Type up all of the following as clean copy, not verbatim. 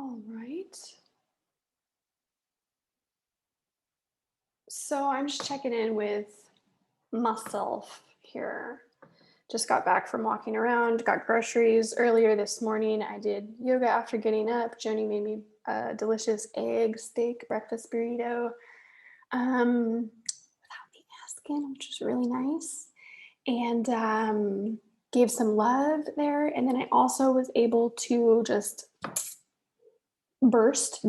All right. So I'm just checking in with myself here. Just got back from walking around, got groceries earlier this morning. I did yoga after getting up. Joni made me a delicious egg steak breakfast burrito without me asking, which was really nice. And gave some love there. And then I also was able to just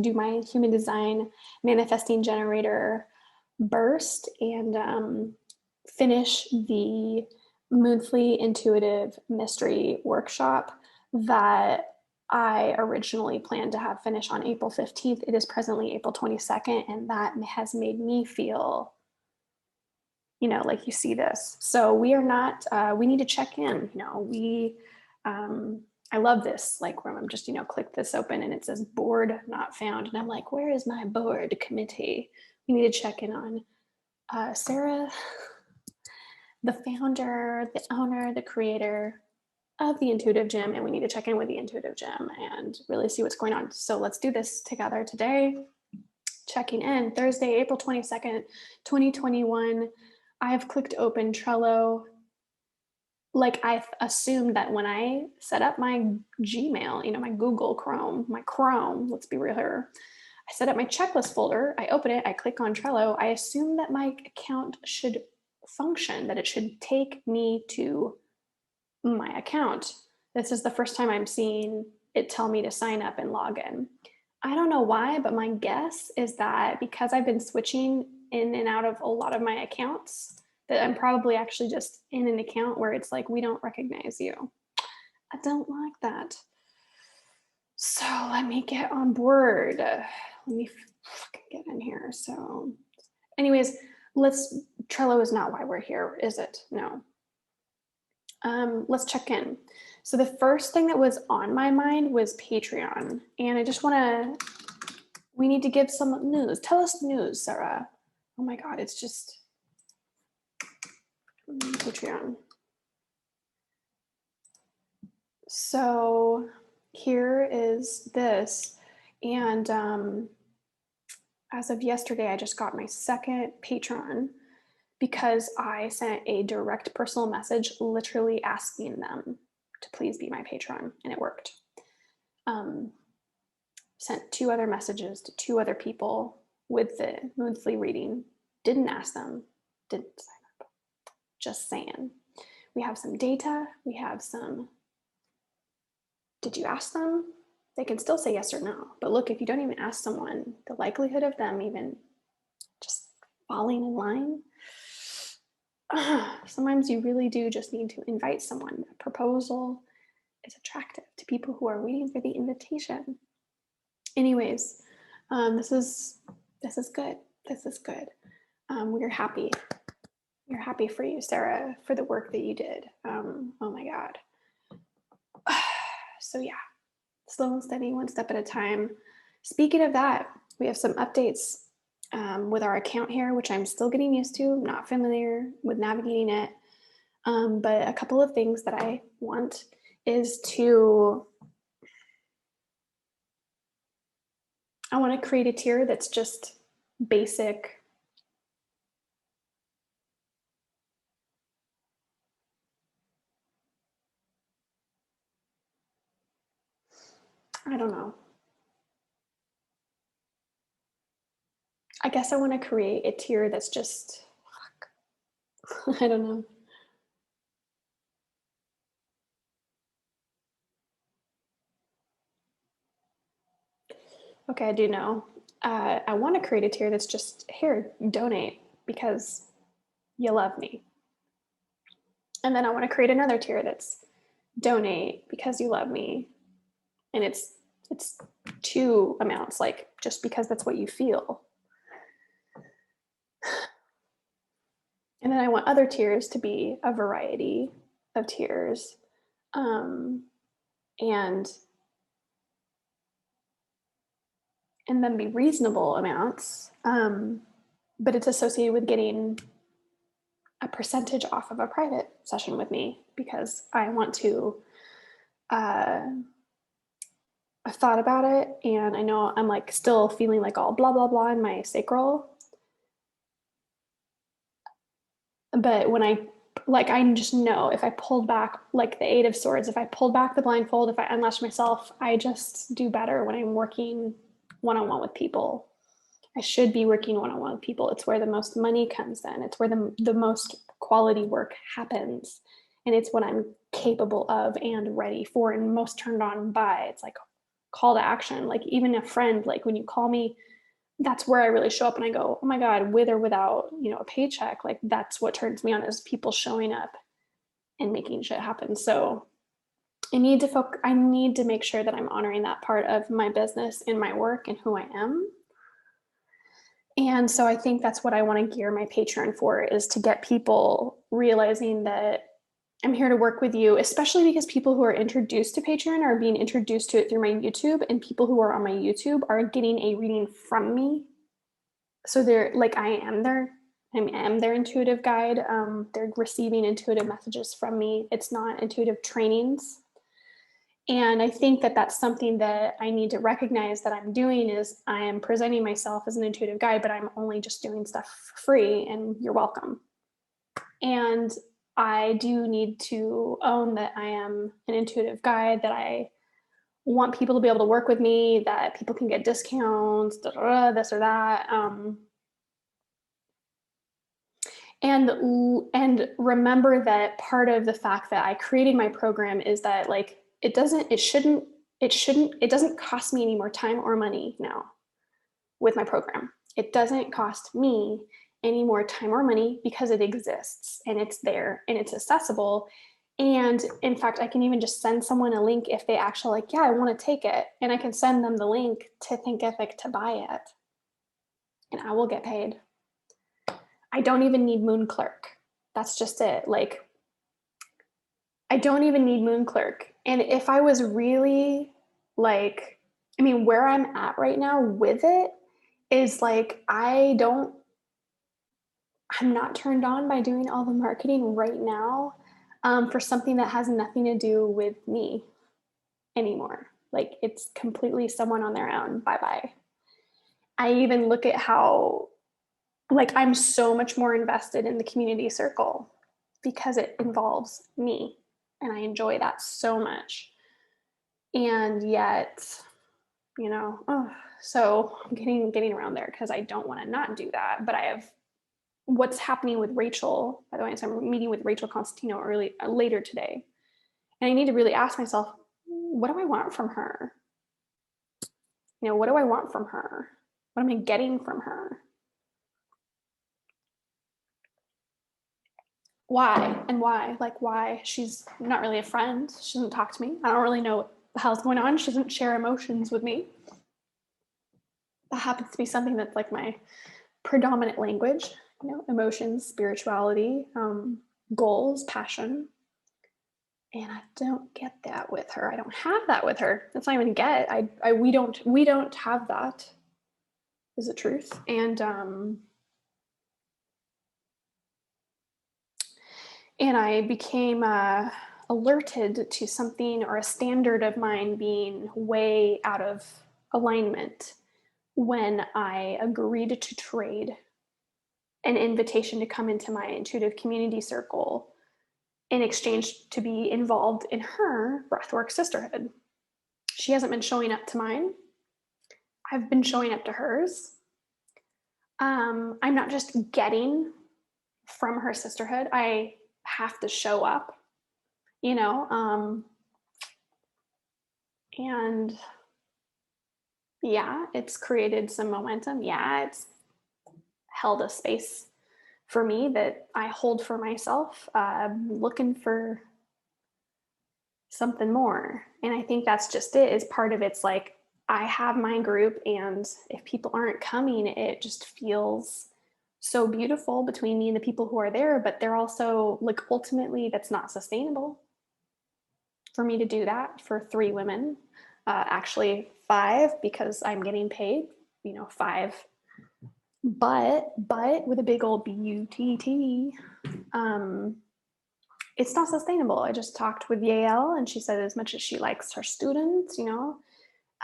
do my human design manifesting generator burst and finish the monthly intuitive mystery workshop that I originally planned to have finished on April 15th. It is presently April 22nd, and that has made me feel, like you see this. So we are not, we need to check in, I love this, like where I'm just, click this open and it says board not found. And I'm like, where is my board committee? We need to check in on Sarah, the founder, the owner, the creator of the Intuitive Gym. And we need to check in with the Intuitive Gym and really see what's going on. So let's do this together today. Checking in Thursday, April 22nd, 2021. I've clicked open Trello. Like I assumed that when I set up my Gmail, my Google Chrome, let's be real here. I set up my checklist folder, I open it, I click on Trello. I assume that my account should function, that it should take me to my account. This is the first time I'm seeing it tell me to sign up and log in. I don't know why, but my guess is that because I've been switching in and out of a lot of my accounts, that I'm probably actually just in an account where it's like, we don't recognize you. I don't like that. So let me get on board. Let me get in here. So anyways, Trello is not why we're here, is it? No. Let's check in. So the first thing that was on my mind was Patreon. And I just we need to give some news. Tell us the news, Sarah. Oh my God, it's just Patreon. So here is this. And as of yesterday, I just got my second patron because I sent a direct personal message literally asking them to please be my patron, and it worked. Sent 2 other messages to 2 other people with the monthly reading. Didn't ask them, didn't sign up. Just saying. We have some data, we have some, did you ask them? They can still say yes or no. But look, if you don't even ask someone, the likelihood of them even just falling in line, sometimes you really do just need to invite someone. A proposal is attractive to people who are waiting for the invitation. Anyways, this is good. This is good. We're happy. We're happy for you, Sarah, for the work that you did. Oh my God. So yeah, slow and steady, one step at a time. Speaking of that, we have some updates with our account here, which I'm still getting used to. I'm not familiar with navigating it. But a couple of things that I want is I want to create a tier that's just basic. I don't know. I guess I want to create a tier that's just, I don't know. Okay, I do know. I want to create a tier that's just, here, donate because you love me. And then I want to create another tier that's donate because you love me. And it's 2 amounts, like just because that's what you feel. And then I want other tiers to be a variety of tiers. And then be reasonable amounts, but it's associated with getting a percentage off of a private session with me because I want to I've thought about it, and I know I'm like still feeling like all blah blah blah in my sacral. But when I just know if I pulled back, like the Eight of Swords, if I pulled back the blindfold, if I unlatched myself, I just do better when I'm working one on one with people. I should be working one on one with people. It's where the most money comes in, it's where the most quality work happens. And it's what I'm capable of and ready for and most turned on by. It's like call to action. Like even a friend, like when you call me, that's where I really show up and I go, oh my God, with or without, a paycheck, like that's what turns me on is people showing up and making shit happen. So I need to make sure that I'm honoring that part of my business and my work and who I am. And so I think that's what I want to gear my Patreon for is to get people realizing that I'm here to work with you, especially because people who are introduced to Patreon are being introduced to it through my YouTube, and people who are on my YouTube are getting a reading from me. So they're like, I am their intuitive guide. They're receiving intuitive messages from me. It's not intuitive trainings. And I think that that's something that I need to recognize that I'm doing is I am presenting myself as an intuitive guide, but I'm only just doing stuff for free and you're welcome. And I do need to own that I am an intuitive guide, that I want people to be able to work with me, that people can get discounts, this or that. And remember that part of the fact that I created my program is that like it doesn't cost me any more time or money now with my program. It doesn't cost me any more time or money because it exists and it's there and it's accessible. And in fact, I can even just send someone a link if they actually like, yeah, I want to take it. And I can send them the link to Thinkific to buy it. And I will get paid. I don't even need Moon Clerk. That's just it. Like, I don't even need Moon Clerk. And if I was really like, where I'm at right now with it is like, I'm not turned on by doing all the marketing right now for something that has nothing to do with me anymore. Like, it's completely someone on their own. Bye bye. I even look at how, like, I'm so much more invested in the community circle because it involves me and I enjoy that so much. And yet, so I'm getting around there because I don't want to not do that. But I have what's happening with Rachel, by the way, so I'm meeting with Rachel Constantino later today. And I need to really ask myself, what do I want from her? What do I want from her? What am I getting from her? Why and why? Like, why? She's not really a friend. She doesn't talk to me. I don't really know what the hell's going on. She doesn't share emotions with me. That happens to be something that's like my predominant language, emotions, spirituality, goals, passion. And I don't get that with her. I don't have that with her. That's not even get. We don't have that. Is the truth. And I became alerted to something or a standard of mine being way out of alignment when I agreed to trade an invitation to come into my intuitive community circle in exchange to be involved in her breathwork sisterhood. She hasn't been showing up to mine. I've been showing up to hers. I'm not just getting from her sisterhood. I have to show up, and yeah, it's created some momentum. Yeah, it's held a space for me that I hold for myself, looking for something more. And I think that's just it, is part of it's like, I have my group, and if people aren't coming, it just feels so beautiful between me and the people who are there, but they're also like, ultimately, that's not sustainable for me to do that for 3 women, actually 5, because I'm getting paid, 5, but with a big old BUTT, it's not sustainable. I just talked with Yael, and she said as much as she likes her students,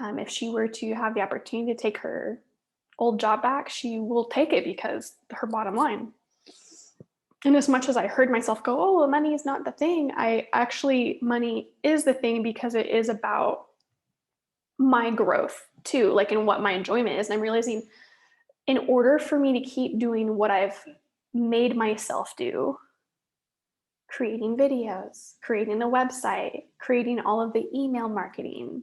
If she were to have the opportunity to take her old job back, she will take it because her bottom line. And as much as I heard myself go, oh, well, money is not the thing, money is the thing because it is about my growth too, like in what my enjoyment is. And I'm realizing in order for me to keep doing what I've made myself do, creating videos, creating the website, creating all of the email marketing,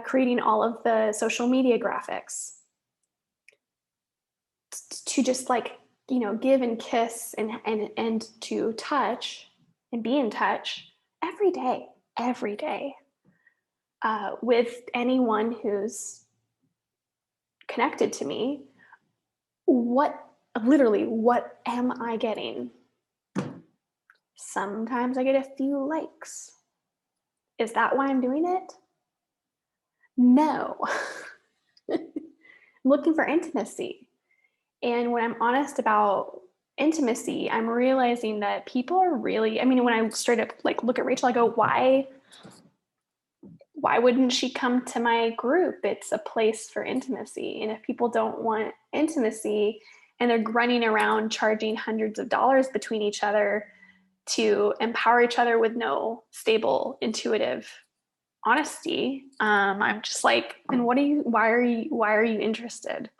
creating all of the social media graphics, to just like, give and kiss and to touch and be in touch every day, with anyone who's connected to me. What literally, what am I getting? Sometimes I get a few likes. Is that why I'm doing it? No. I'm looking for intimacy. And when I'm honest about intimacy, I'm realizing that people are really, I mean, when I straight up like look at Rachel, I go, why wouldn't she come to my group? It's a place for intimacy. And if people don't want intimacy and they're running around charging hundreds of dollars between each other to empower each other with no stable, intuitive honesty, I'm just like, and why are you interested?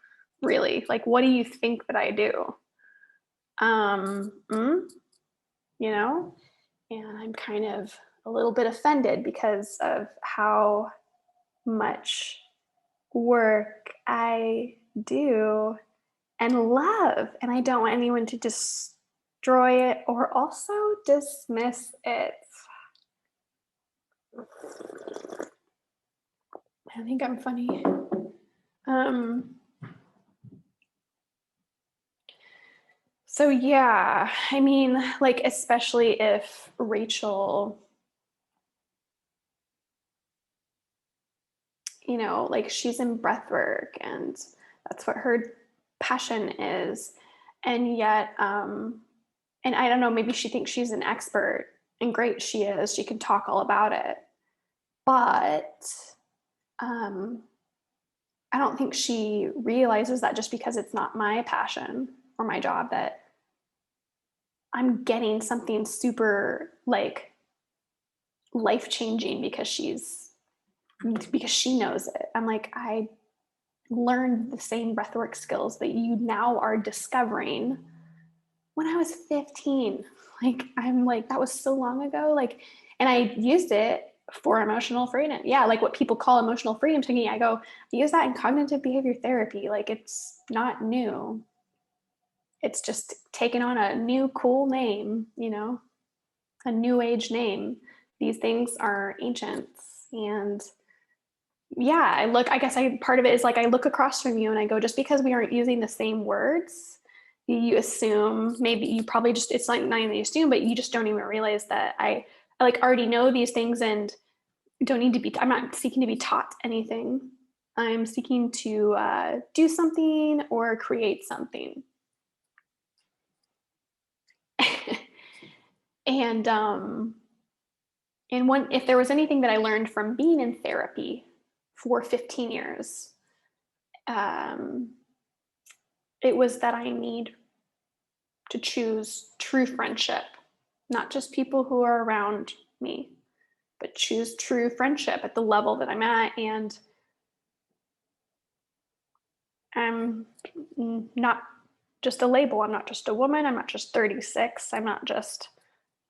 Really? Like, what do you think that I do? Um, mm, you know? And I'm kind of a little bit offended because of how much work I do and love. And I don't want anyone to destroy it or also dismiss it. I think I'm funny. So yeah, I mean, like, especially if Rachel, like she's in breath work and that's what her passion is. And yet, and I don't know, maybe she thinks she's an expert, and great, she is. She can talk all about it. But I don't think she realizes that just because it's not my passion or my job, that I'm getting something super like life changing because she knows it. I'm like, I learned the same breathwork skills that you now are discovering when I was 15. Like, I'm like, that was so long ago. Like, and I used it for emotional freedom. Yeah, like what people call emotional freedom to me. I go, I use that in cognitive behavior therapy. Like, it's not new. It's just taken on a new cool name, a new age name. These things are ancients. And yeah, I guess part of it is like, I look across from you and I go, just because we aren't using the same words, you assume, maybe you probably just, it's like not even you assume, but you just don't even realize that I like already know these things and don't need to be, I'm not seeking to be taught anything. I'm seeking to do something or create something. And if there was anything that I learned from being in therapy for 15 years, it was that I need to choose true friendship, not just people who are around me, but choose true friendship at the level that I'm at. And I'm not just a label. I'm not just a woman. I'm not just 36. I'm not just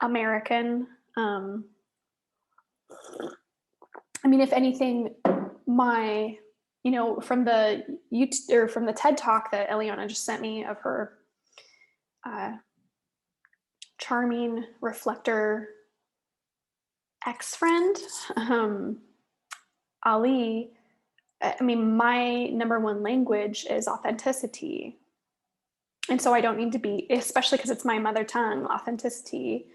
American. I mean, if anything, my, from the YouTube or from the TED talk that Eliana just sent me of her charming reflector ex-friend, Ali, I mean, my number one language is authenticity. And so I don't need to be, especially because it's my mother tongue, authenticity.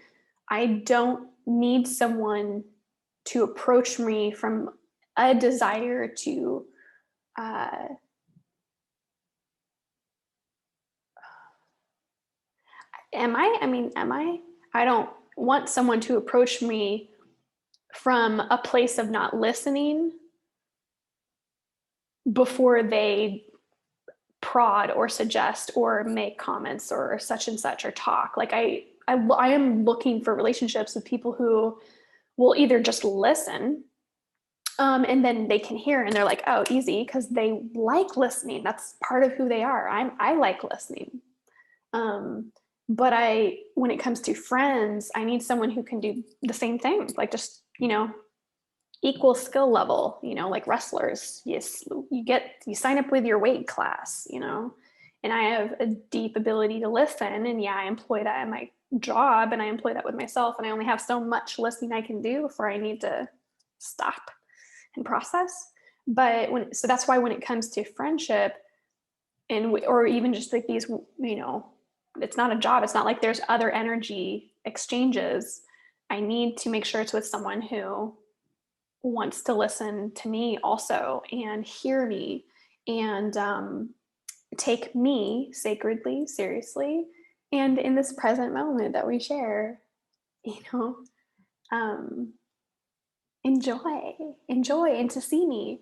I don't need someone to approach me from a desire to I don't want someone to approach me from a place of not listening before they prod or suggest or make comments or such and such or talk. Like I am looking for relationships with people who will either just listen, and then they can hear and they're like, oh, easy, because they like listening. That's part of who they are. I like listening. But when it comes to friends, I need someone who can do the same thing, like just, equal skill level, like wrestlers. Yes, you sign up with your weight class, and I have a deep ability to listen. And yeah, I employ that in my job and I employ that with myself. And I only have so much listening I can do before I need to stop and process. So that's why when it comes to friendship or even just like these, it's not a job. It's not like there's other energy exchanges. I need to make sure it's with someone who wants to listen to me also and hear me and take me sacredly, seriously, and in this present moment that we share, you know, um, enjoy, and to see me.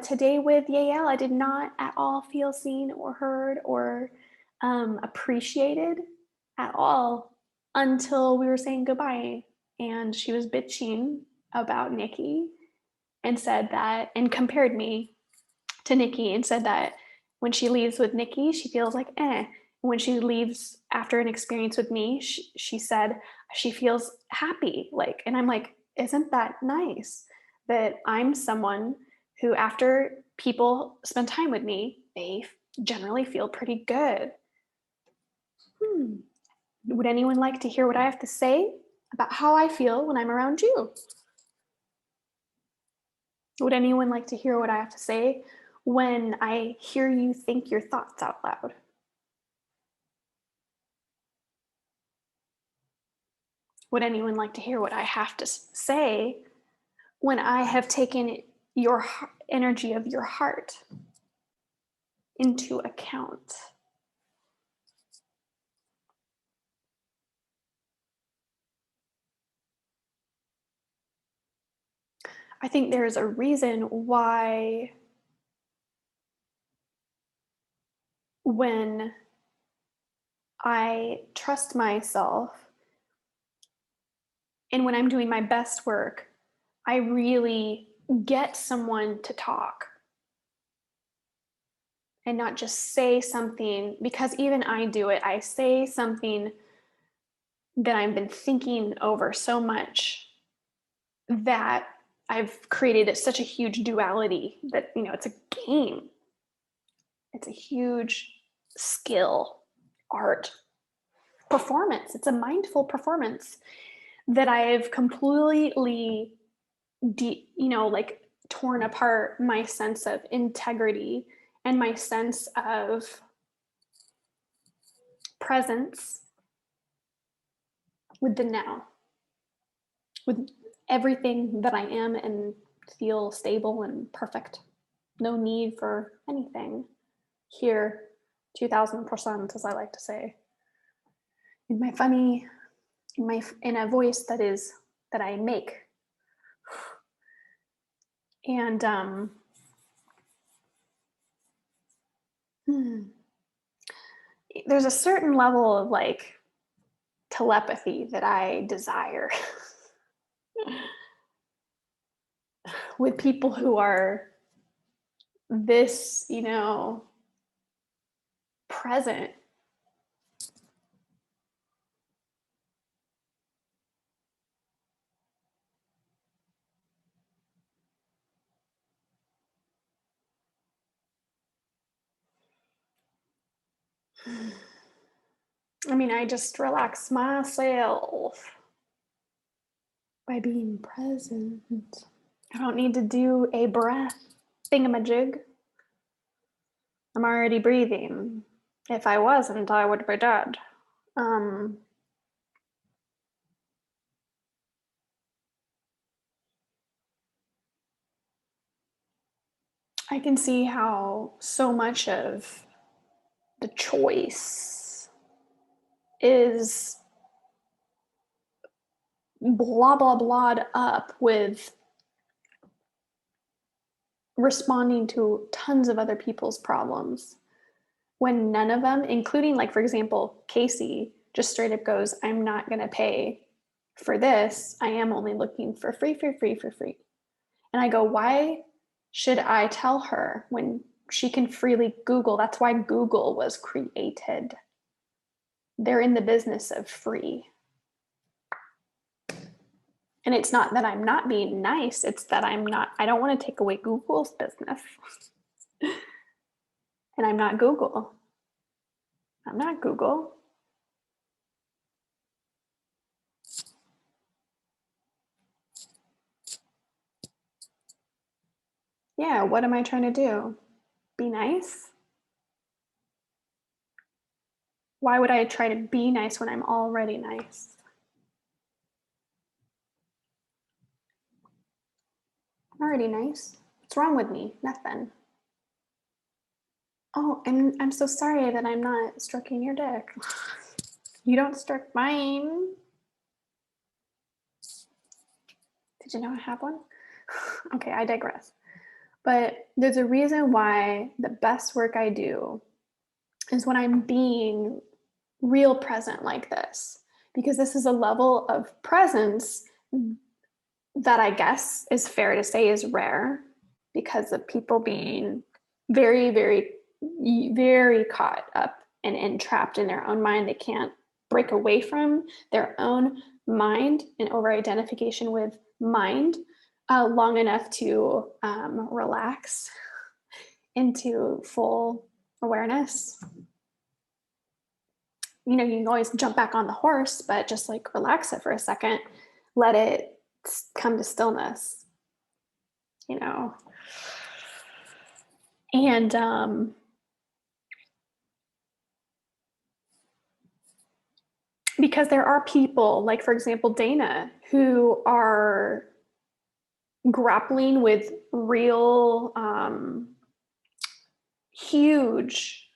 Today with Yael, I did not at all feel seen or heard or appreciated at all until we were saying goodbye. And she was bitching about Nikki and said that, and compared me to Nikki and said that when she leaves with Nikki, she feels like eh. When she leaves after an experience with me, she said she feels happy. Like, and I'm like, isn't that nice that I'm someone who, after people spend time with me, they generally feel pretty good. Would anyone like to hear what I have to say about how I feel when I'm around you? Would anyone like to hear what I have to say when I hear you think your thoughts out loud? Would anyone like to hear what I have to say when I have taken your energy of your heart into account? I think there's a reason why when I trust myself and when I'm doing my best work, I really get someone to talk and not just say something, because even I do it. I say something that I've been thinking over so much that I've created such a huge duality that, it's a game. It's a huge skill, art, performance. It's a mindful performance that I've completely, like torn apart my sense of integrity and my sense of presence with the now, with everything that I am and feel stable and perfect. No need for anything here, 2000%, as I like to say. In my funny, in a voice that I make. And there's a certain level of like telepathy that I desire with people who are this, present. I mean, I just relax myself by being present. I don't need to do a breath thingamajig. I'm already breathing. If I wasn't, I would be dead. I can see how so much of the choice is blah, blah, blah'd up with responding to tons of other people's problems when none of them, including, like, for example, Casey, just straight up goes, I'm not going to pay for this. I am only looking for free, free, free, for free. And I go, why should I tell her when she can freely Google? That's why Google was created. They're in the business of free. And it's not that I'm not being nice, it's that I don't want to take away Google's business. And I'm not Google. I'm not Google. Yeah, what am I trying to do? Be nice? Why would I try to be nice when I'm already nice? I'm already nice. What's wrong with me? Nothing. Oh, I'm so sorry that I'm not stroking your dick. You don't stroke mine. Did you know I have one? Okay, I digress. But there's a reason why the best work I do is when I'm being real present like this, because this is a level of presence that I guess is fair to say is rare because of people being very, very, very caught up and entrapped in their own mind. They can't break away from their own mind and over identification with mind long enough to relax into full awareness. You know, you can always jump back on the horse, but just like relax it for a second, let it come to stillness, you know. And because there are people, like, for example, Dana, who are grappling with real huge,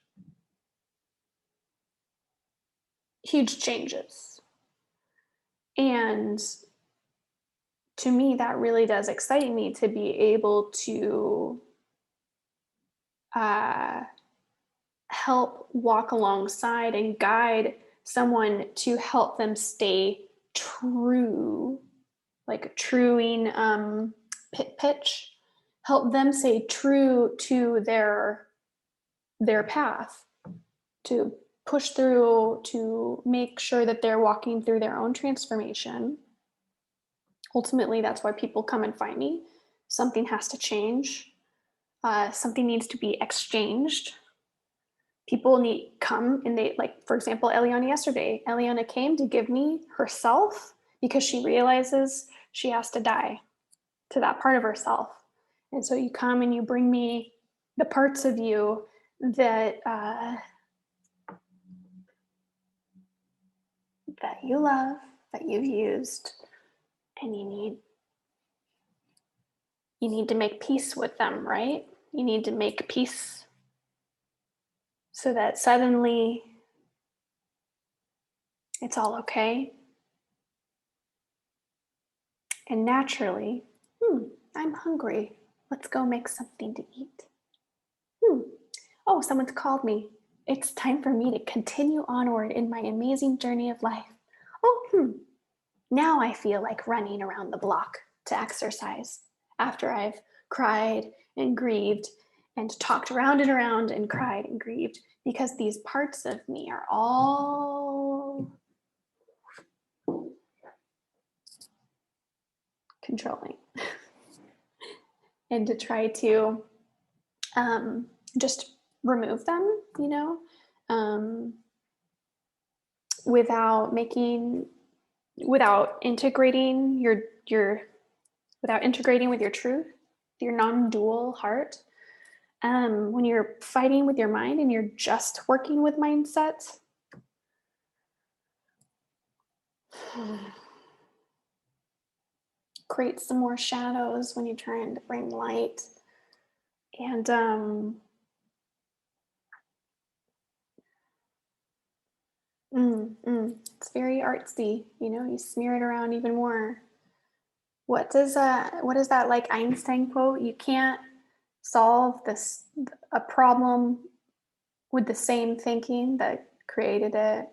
huge changes. And to me, that really does excite me to be able to help walk alongside and guide someone to help them stay true, like truing pitch, help them stay true to their path, to push through, to make sure that they're walking through their own transformation. Ultimately, that's why people come and find me. Something has to change. Something needs to be exchanged. People need come and they, like, for example, Eliana yesterday. Eliana came to give me herself because she realizes she has to die to that part of herself. And so you come and you bring me the parts of you that that you love, that you've used, and you need to make peace with them, right? You need to make peace so that suddenly it's all okay. And naturally, I'm hungry. Let's go make something to eat. Oh, someone's called me. It's time for me to continue onward in my amazing journey of life. Oh, now I feel like running around the block to exercise after I've cried and grieved and talked around and around and cried and grieved because these parts of me are all controlling. And to try to just remove them, you know, without integrating without integrating with your truth, your non-dual heart. When you're fighting with your mind and you're just working with mindset, create some more shadows when you're trying to bring light. And it's very artsy, you know, you smear it around even more. What is that like Einstein quote? solve a problem with the same thinking that created it.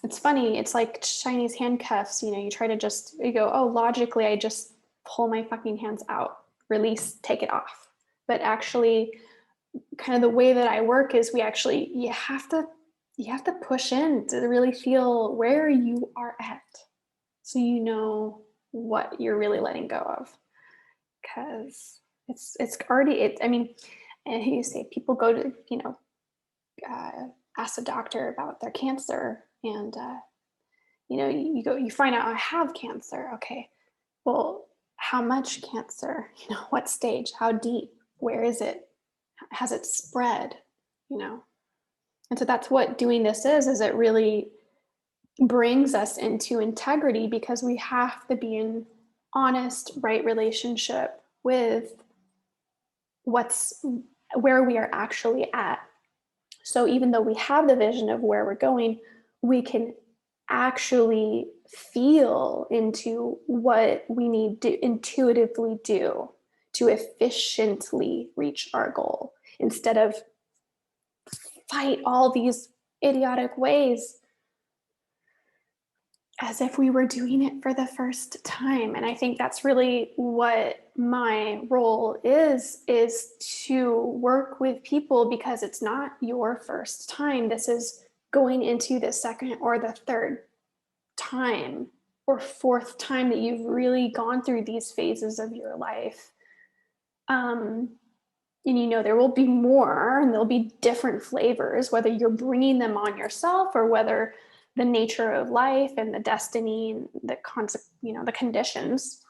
It's funny. It's like Chinese handcuffs. You try to you go, oh, logically, I just pull my fucking hands out, release, take it off. But actually, kind of the way that I work is you have to push in to really feel where you are at, so you know what you're really letting go of. Because it's already I mean, and you say people go to ask a doctor about their cancer, and you find out I have cancer. Okay, well, how much cancer? What stage? How deep? Where is it? Has it spread? And so that's what doing this is it really brings us into integrity, because we have to be in honest, right relationship with where we are actually at. So even though we have the vision of where we're going, we can actually feel into what we need to intuitively do to efficiently reach our goal, instead of fight all these idiotic ways as if we were doing it for the first time. And I think that's really what my role is to work with people, because it's not your first time. This is going into the second or the third time or fourth time that you've really gone through these phases of your life. And there will be more, and there'll be different flavors, whether you're bringing them on yourself or whether the nature of life and the destiny and the conditions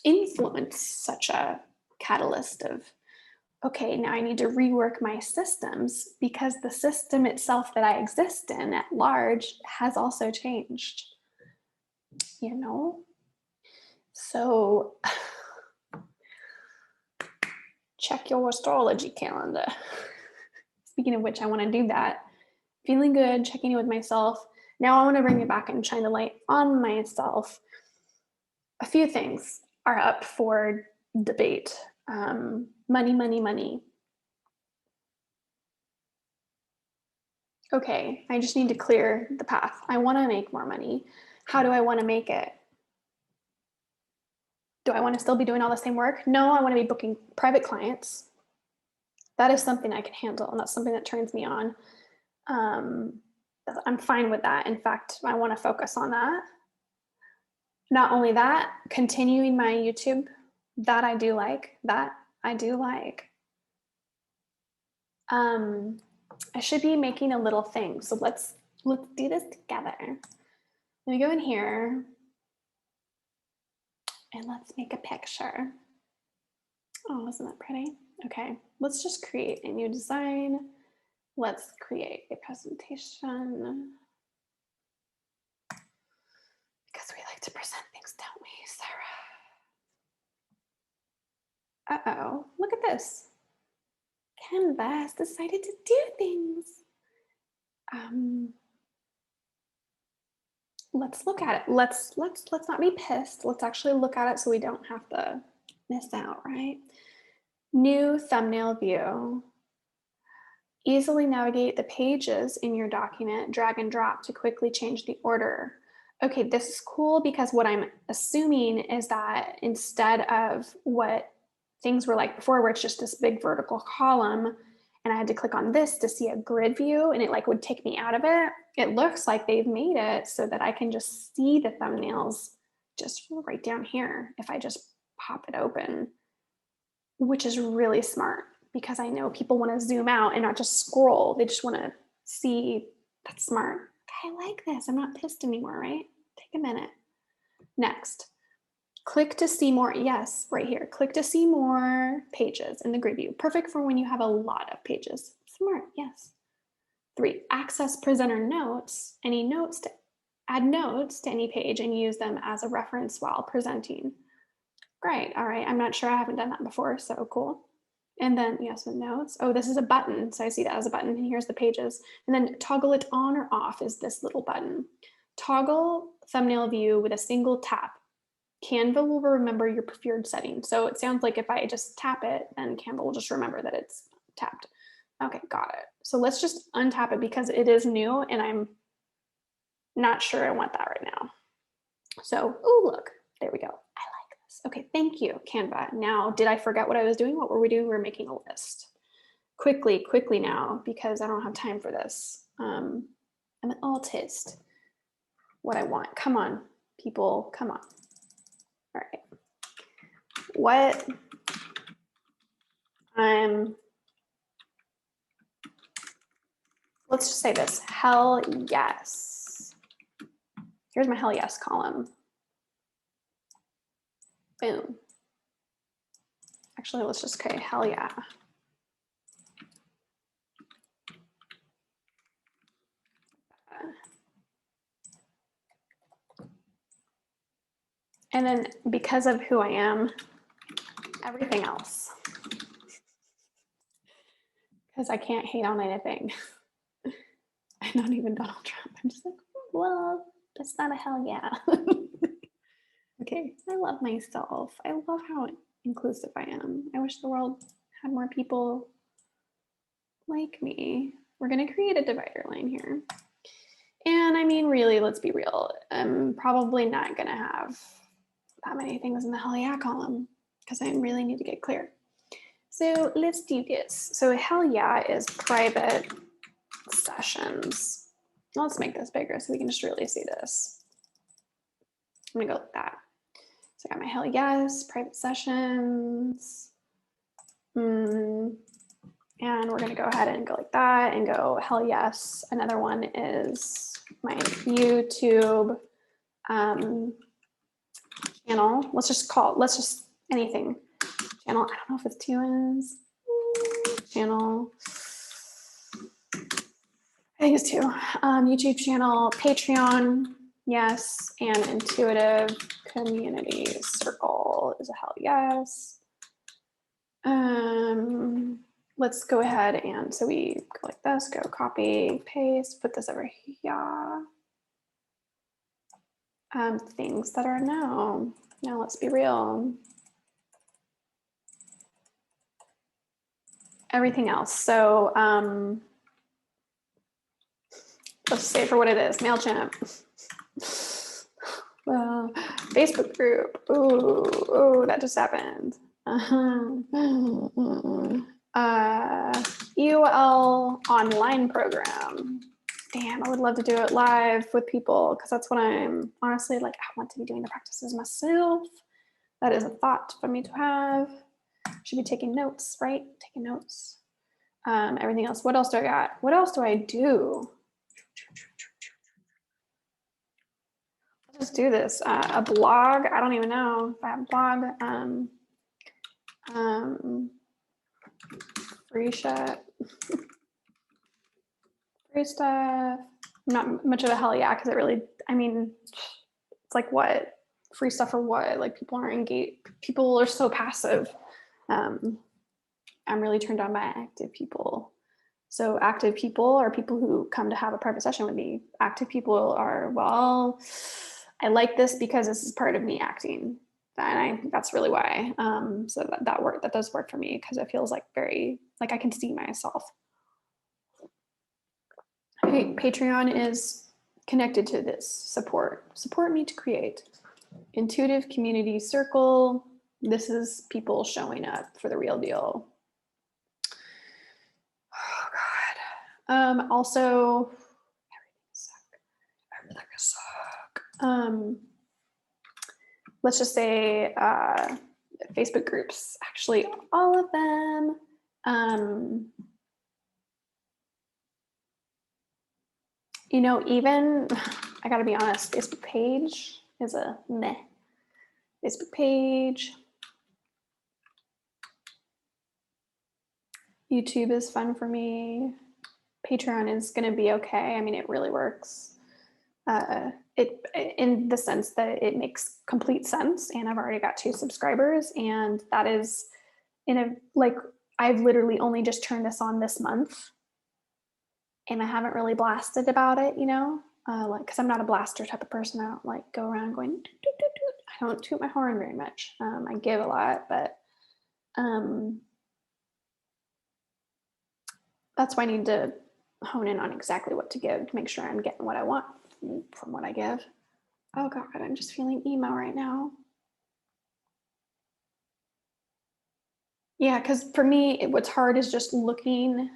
influence such a catalyst of, okay, now I need to rework my systems, because the system itself that I exist in at large has also changed. So check your astrology calendar. Speaking of which, I want to do that. Feeling good, checking in with myself. Now I want to bring it back and shine the light on myself. A few things are up for debate. Money, money, money. Okay, I just need to clear the path. I want to make more money. How do I want to make it? Do I want to still be doing all the same work? No, I want to be booking private clients. That is something I can handle, and that's something that turns me on. I'm fine with that. In fact, I want to focus on that. Not only that, continuing my YouTube, that I do like. I should be making a little thing. So let's do this together. Let me go in here and let's make a picture. Oh, isn't that pretty? Okay, let's just create a new design. Let's create a presentation. Because we like to present things, don't we, Sarah? Uh-oh, look at this. Canvas decided to do things. Let's look at it. Let's not be pissed. Let's actually look at it so we don't have to miss out, right? New thumbnail view. Easily navigate the pages in your document, drag and drop to quickly change the order. Okay, this is cool, because what I'm assuming is that instead of what things were like before, where it's just this big vertical column, and I had to click on this to see a grid view, and it would take me out of it. It looks like they've made it so that I can just see the thumbnails just right down here if I just pop it open, which is really smart, because I know people want to zoom out and not just scroll. They just want to see. That's smart. I like this. I'm not pissed anymore, right? Take a minute. Next, click to see more. Yes, right here. Click to see more pages in the grid view. Perfect for when you have a lot of pages. Smart, yes. 3, access presenter notes. Add notes to any page and use them as a reference while presenting. Great, all right. I'm not sure, I haven't done that before, so cool. And then, yes, with notes. Oh, this is a button. So I see that as a button, and here's the pages. And then toggle it on or off is this little button. Toggle thumbnail view with a single tap. Canva will remember your preferred setting. So it sounds like if I just tap it, then Canva will just remember that it's tapped. Okay, got it. So let's just untap it because it is new and I'm not sure I want that right now. So, oh, look, there we go. I like this. Okay, thank you, Canva. Now, did I forget what I was doing? What were we doing? We were making a list. Quickly now, because I don't have time for this. I'm an artist. What I want. Come on, people, come on. All right. What let's just say this, hell yes. Here's my hell yes column. Boom. Actually, let's just, okay, hell yeah. And then because of who I am, everything else. Because I can't hate on anything. Not even Donald Trump. I'm just like, well, that's not a hell yeah. Okay, I love myself. I love how inclusive I am. I wish the world had more people like me. We're gonna create a divider line here. And I mean, really, let's be real. I'm probably not gonna have that many things in the hell yeah column because I really need to get clear. So let's do this. So hell yeah is private sessions. Let's make this bigger so we can just really see this. I'm gonna go with that. So I got my hell yes, private sessions. And we're gonna go ahead and go like that and go hell yes. Another one is my YouTube channel. Let's just anything. Channel, I don't know if it's 2 N's. Channel. I think it's 2. YouTube channel, Patreon, yes, and intuitive community circle is a hell yes. Let's go ahead and so we go like this, go copy, paste, put this over here. Things that are no. Now let's be real. Everything else. So let's say for what it is, MailChimp. Facebook group. Ooh, that just happened. EOL online program. Damn, I would love to do it live with people because that's what I'm honestly like. I want to be doing the practices myself. That is a thought for me to have. Should be taking notes, right? Taking notes. Everything else. What else do I got? What else do I do? Let's do this. A blog. I don't even know if I have a blog. Free shit. Free stuff. Not much of a hell yeah, because it really, I mean, it's like what? Free stuff for what? Like people aren't engaged. People are so passive. I'm really turned on by active people. So active people are people who come to have a private session with me. Active people are, well, I like this because this is part of me acting. And that's really why. So that does work for me because it feels like very, like I can see myself. Patreon is connected to this support me to create. Intuitive community circle. This is people showing up for the real deal. Oh God. Also, everything suck. Let's just say Facebook groups. Actually, all of them. You know, even I gotta be honest, Facebook page is a meh. Facebook page. YouTube is fun for me. Patreon is going to be okay. I mean, it really works. It in the sense that it makes complete sense, and I've already got 2 subscribers, and that is in a like I've literally only just turned this on this month, and I haven't really blasted about it, you know, like because I'm not a blaster type of person. I don't like go around going. Doo, doo, doo, doo. I don't toot my horn very much. I give a lot, but that's why I need to hone in on exactly what to give to make sure I'm getting what I want from what I give. Oh God, I'm just feeling emo right now. Yeah, because for me, what's hard is just looking,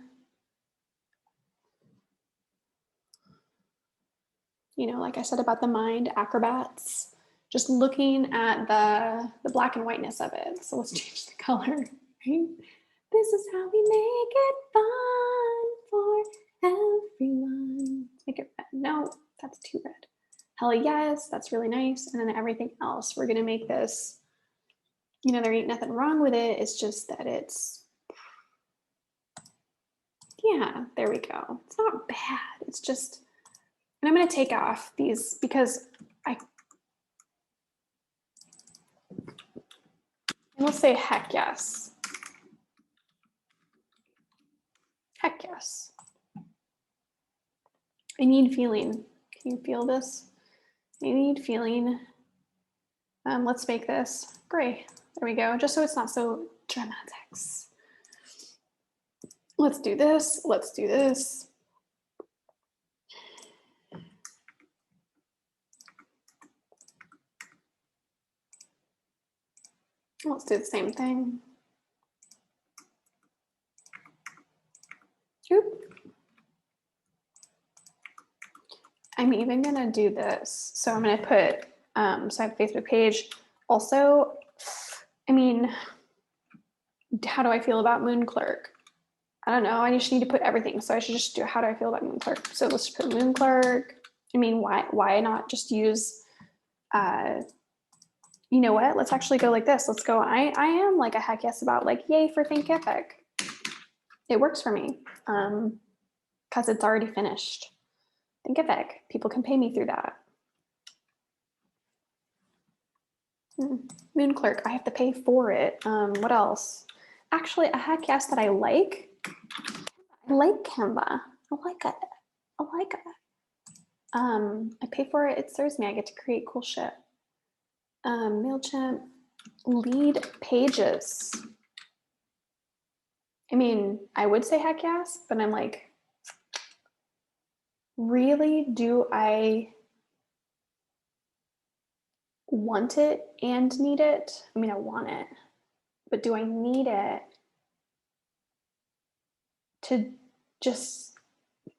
like I said about the mind acrobats, just looking at the black and whiteness of it. So let's change the color, right? This is how we make it fun for everyone. Let's make it red. No, that's too red. Hell yes, that's really nice. And then everything else, we're gonna make this, there ain't nothing wrong with it. It's just that it's, yeah, there we go. It's not bad. It's just, and I'm gonna take off these because I will say heck yes. Heck yes. I need feeling. Can you feel this? I need feeling. Let's make this gray. There we go, just so it's not so dramatic. Let's do this, let's do this. Let's do the same thing. Oop. I'm even gonna do this. So I'm gonna put, so I have a Facebook page. Also, I mean, how do I feel about Moon Clerk? I don't know, I just need to put everything. So I should just do, how do I feel about Moon Clerk? So let's just put Moon Clerk. I mean, why not just use, you know what? Let's actually go like this. Let's go, I am like a heck yes about like, yay for Thinkific. It works for me because it's already finished. Thinkific, people can pay me through that. Moon Clerk, I have to pay for it. What else? Actually, a heck yes that I like. I like Canva. I like it. I like it. I pay for it. It serves me. I get to create cool shit. MailChimp, lead pages. I mean, I would say heck yes, but I'm like, really, do I want it and need it? I mean, I want it, but do I need it to just,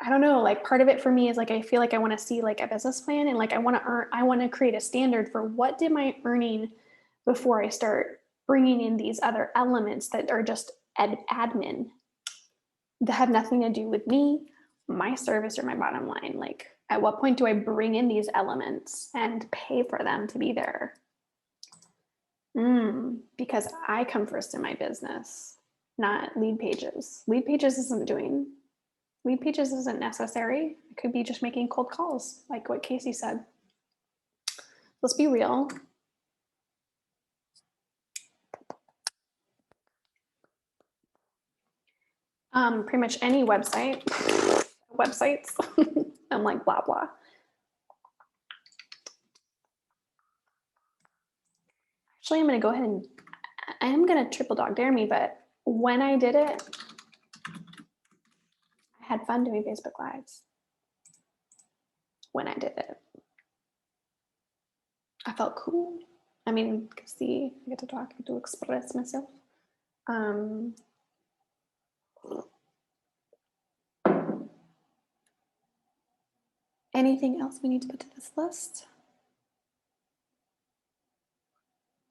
I don't know, like part of it for me is like, I feel like I want to see like a business plan and like I want to create a standard for what did my earning before I start bringing in these other elements that are just admin that have nothing to do with me, my service, or my bottom line. Like, at what point do I bring in these elements and pay for them to be there? Because I come first in my business, not lead pages. Lead pages isn't necessary. It could be just making cold calls, like what Casey said. Let's be real. Pretty much any websites. I'm like blah blah. Actually, I'm gonna go ahead and I am gonna triple dog dare me, but when I did it, I had fun doing Facebook Lives. When I did it, I felt cool. I mean, see, I get to talk, I get to express myself. Anything else we need to put to this list?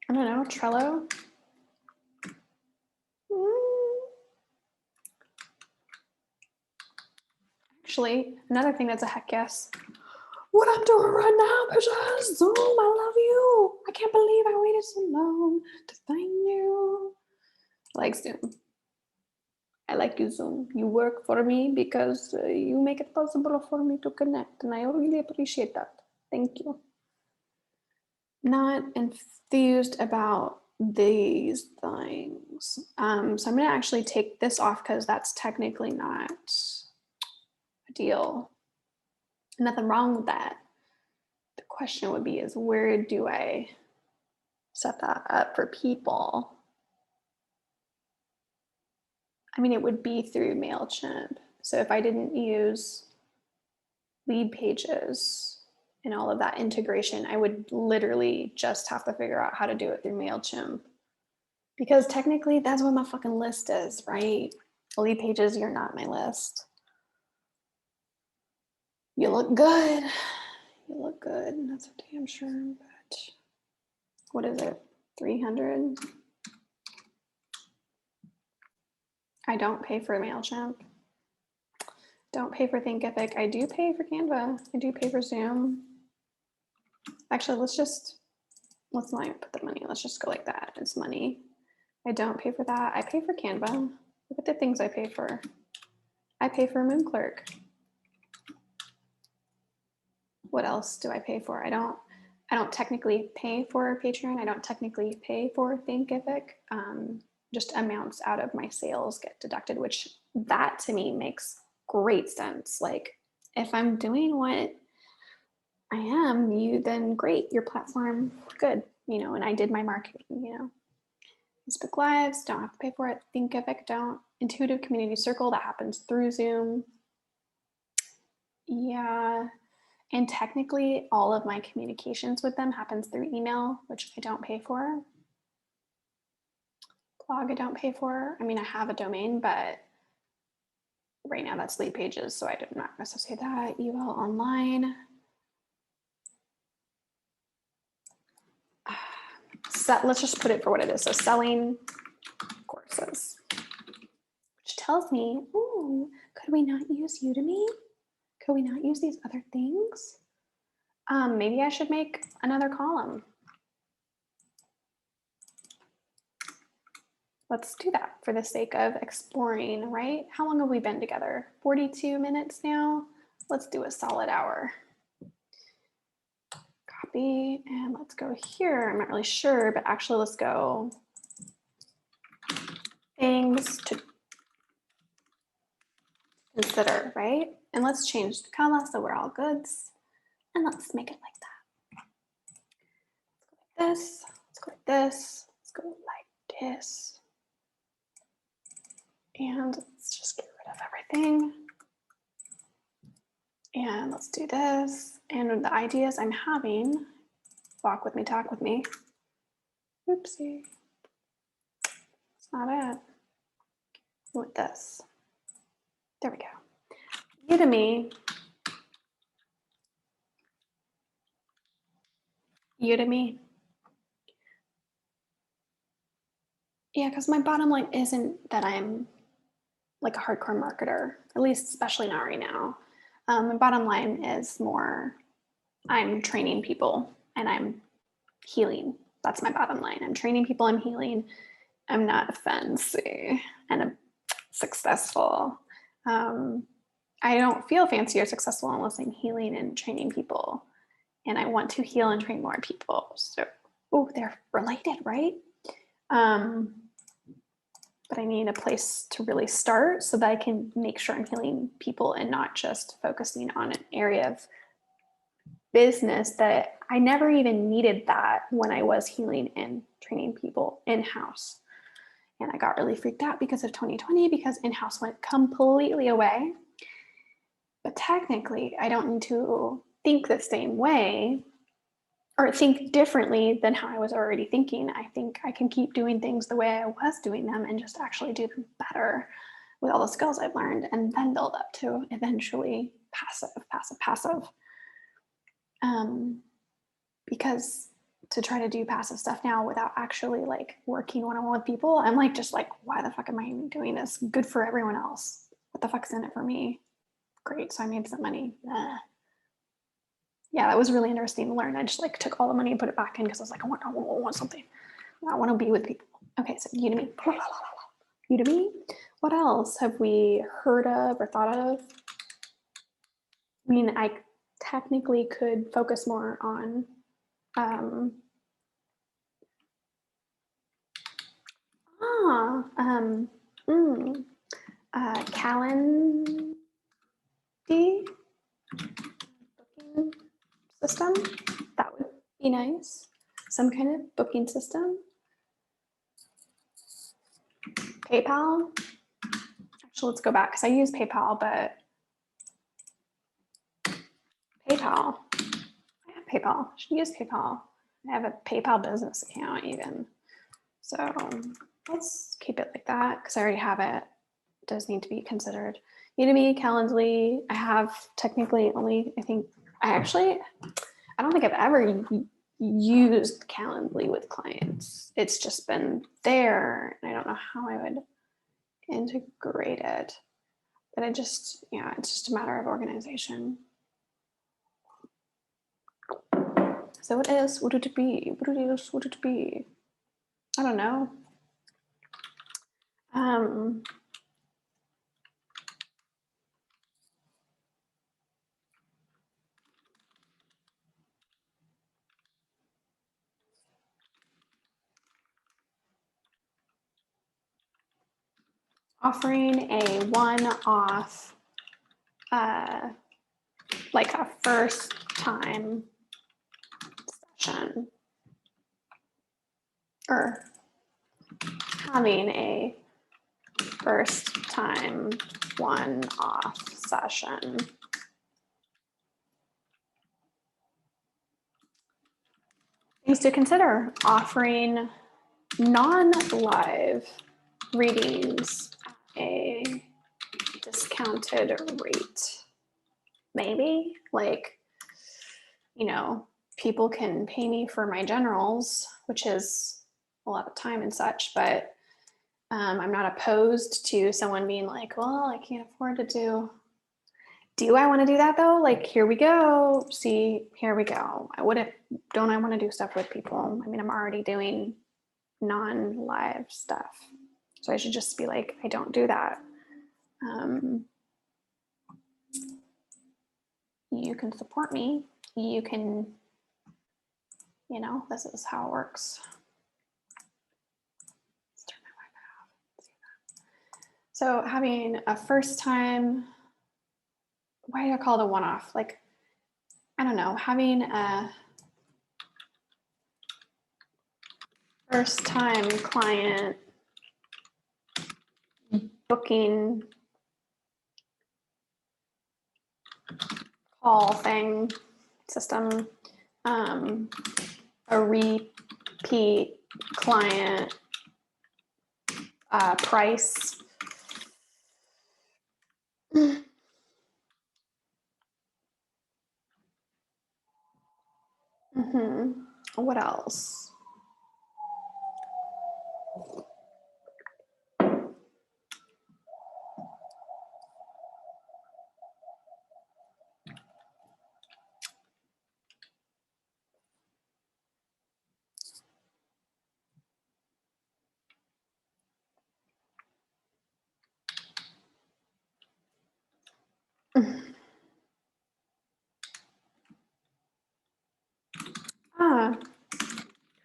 I don't know, Trello. Actually, another thing that's a heck yes. What I'm doing right now, bitches. Zoom, I love you. I can't believe I waited so long to find you. I like Zoom. I like you, Zoom. You work for me because you make it possible for me to connect, and I really appreciate that. Thank you. Not enthused about these things. So I'm gonna actually take this off because that's technically not a deal. Nothing wrong with that. The question would be is where do I set that up for people. I mean, it would be through MailChimp. So if I didn't use lead pages and all of that integration, I would literally just have to figure out how to do it through MailChimp. Because technically that's what my fucking list is, right? Lead pages, you're not my list. You look good. You look good. That's for damn sure. But what is it? 300? I don't pay for MailChimp. Don't pay for Thinkific. I do pay for Canva. I do pay for Zoom. Actually, let's not even put the money. Let's just go like that. It's money. I don't pay for that. I pay for Canva. Look at the things I pay for. I pay for Moonclerk. What else do I pay for? I don't technically pay for Patreon. I don't technically pay for Thinkific. Just amounts out of my sales get deducted, which that to me makes great sense. Like if I'm doing what I am, then great, your platform, good, and I did my marketing, Facebook Lives, don't have to pay for it. Thinkific, don't. Intuitive Community Circle, that happens through Zoom. Yeah. And technically all of my communications with them happens through email, which I don't pay for. Blog I don't pay for. I mean, I have a domain, but right now that's lead pages, so I'm not going to associate that. UL Online. So let's just put it for what it is. So selling courses, which tells me, ooh, could we not use Udemy? Could we not use these other things? Maybe I should make another column. Let's do that for the sake of exploring, right? How long have we been together? 42 minutes now. Let's do a solid hour. Copy, and let's go here. I'm not really sure, but actually let's go things to consider, right? And let's change the color so we're all goods. And let's make it like that. Let's go like this. Let's go like this. And let's just get rid of everything. And let's do this. And the ideas I'm having, walk with me, talk with me. Oopsie. That's not it. With this. There we go. Udemy. Udemy. Yeah, because my bottom line isn't that I'm like a hardcore marketer, at least especially not right now. My bottom line is more I'm training people and I'm healing. That's my bottom line. I'm training people, I'm healing. I'm not fancy and I'm successful. I don't feel fancy or successful unless I'm healing and training people. And I want to heal and train more people. So, oh, they're related, right? But I need a place to really start so that I can make sure I'm healing people and not just focusing on an area of business that I never even needed that when I was healing and training people in-house. And I got really freaked out because of 2020 because in-house went completely away. But technically, I don't need to think the same way or think differently than how I was already thinking. I think I can keep doing things the way I was doing them and just actually do them better with all the skills I've learned and then build up to eventually passive. Because to try to do passive stuff now without actually like working one-on-one with people, I'm like, just like, why the fuck am I doing this? Good for everyone else. What the fuck's in it for me? Great, so I made some money. Yeah, that was really interesting to learn. I just like took all the money and put it back in because I was like, I want something. I want to be with people. Okay, so Udemy. Udemy. What else have we heard of or thought of? I mean, I technically could focus more on Calendly booking system. That would be nice. some kind of booking system. PayPal. Actually, let's go back because I use PayPal, but PayPal. I have PayPal. I should use PayPal. I have a PayPal business account even. So let's keep it like that because I already have it. It does need to be considered. Udemy, Calendly. I have technically only, I don't think I've ever used Calendly with clients. It's just been there and I don't know how I would integrate it. But it's just a matter of organization. So what is, what would it be? What would it be? I don't know. Offering a one-off, like a first time session, or having a first time one-off session. Things to consider: offering non-live readings at a discounted rate. Maybe, like, people can pay me for my generals, which is a lot of time and such, but I'm not opposed to someone being like, well, I can't afford to do I want to do that though? Like, here we go. See, here we go. Don't I want to do stuff with people? I mean, I'm already doing non-live stuff. So I should just be like, I don't do that. You can support me. You can, this is how it works. Let's turn my Wi-Fi off. So having a first time, why do I call it a one-off? Like, I don't know, having a first time client booking call thing system, a repeat client price. What else?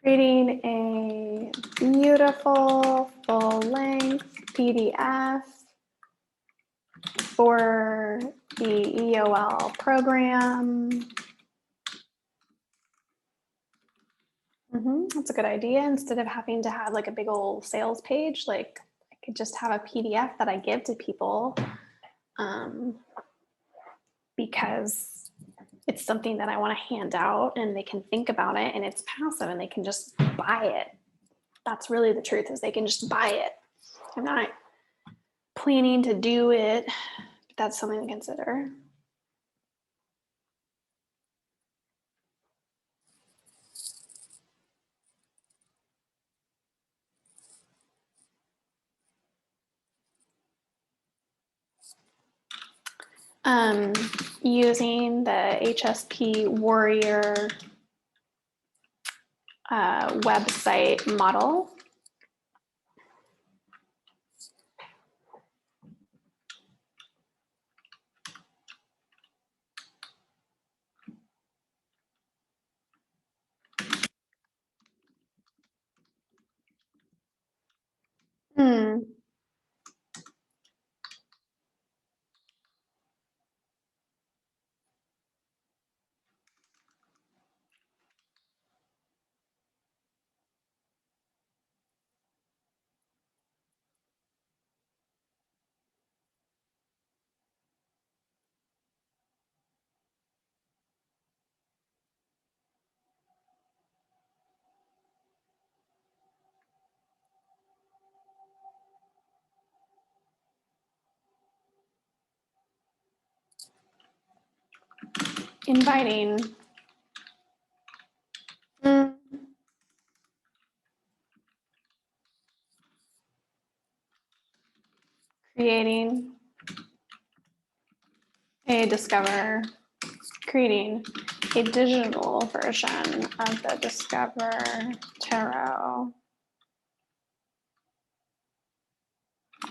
Creating a beautiful full-length PDF for the EOL program. That's a good idea. Instead of having to have like a big old sales page, like I could just have a PDF that I give to people because it's something that I want to hand out and they can think about it and it's passive and they can just buy it. That's really the truth, is they can just buy it. I'm not planning to do it, but that's something to consider. Using the HSP Warrior website model. inviting, creating a Discover, creating a digital version of the Discover Tarot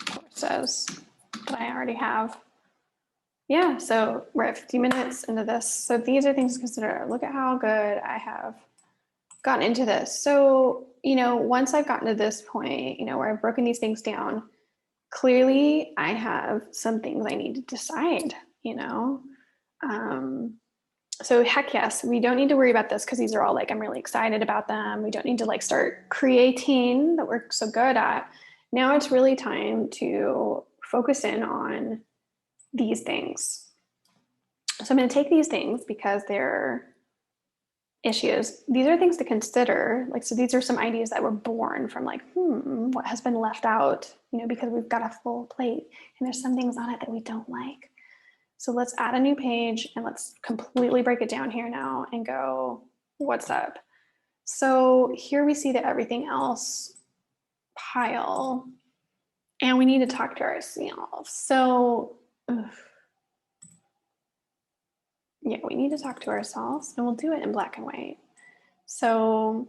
courses that I already have. Yeah, so we're at 50 minutes into this. So these are things to consider. Look at how good I have gotten into this. So, you know, once I've gotten to this point, you know, where I've broken these things down, clearly I have some things I need to decide, you know. So heck yes, we don't need to worry about this because these are all like, I'm really excited about them. We don't need to like start creating that we're so good at. Now it's really time to focus in on these things. So I'm going to take these things because they're issues. These are things to consider. Like, so these are some ideas that were born from like, what has been left out, you know, because we've got a full plate and there's some things on it that we don't like. So let's add a new page and let's completely break it down here now and go, what's up? So here we see the everything else pile and we need to talk to ourselves. So yeah, we need to talk to ourselves and we'll do it in black and white. So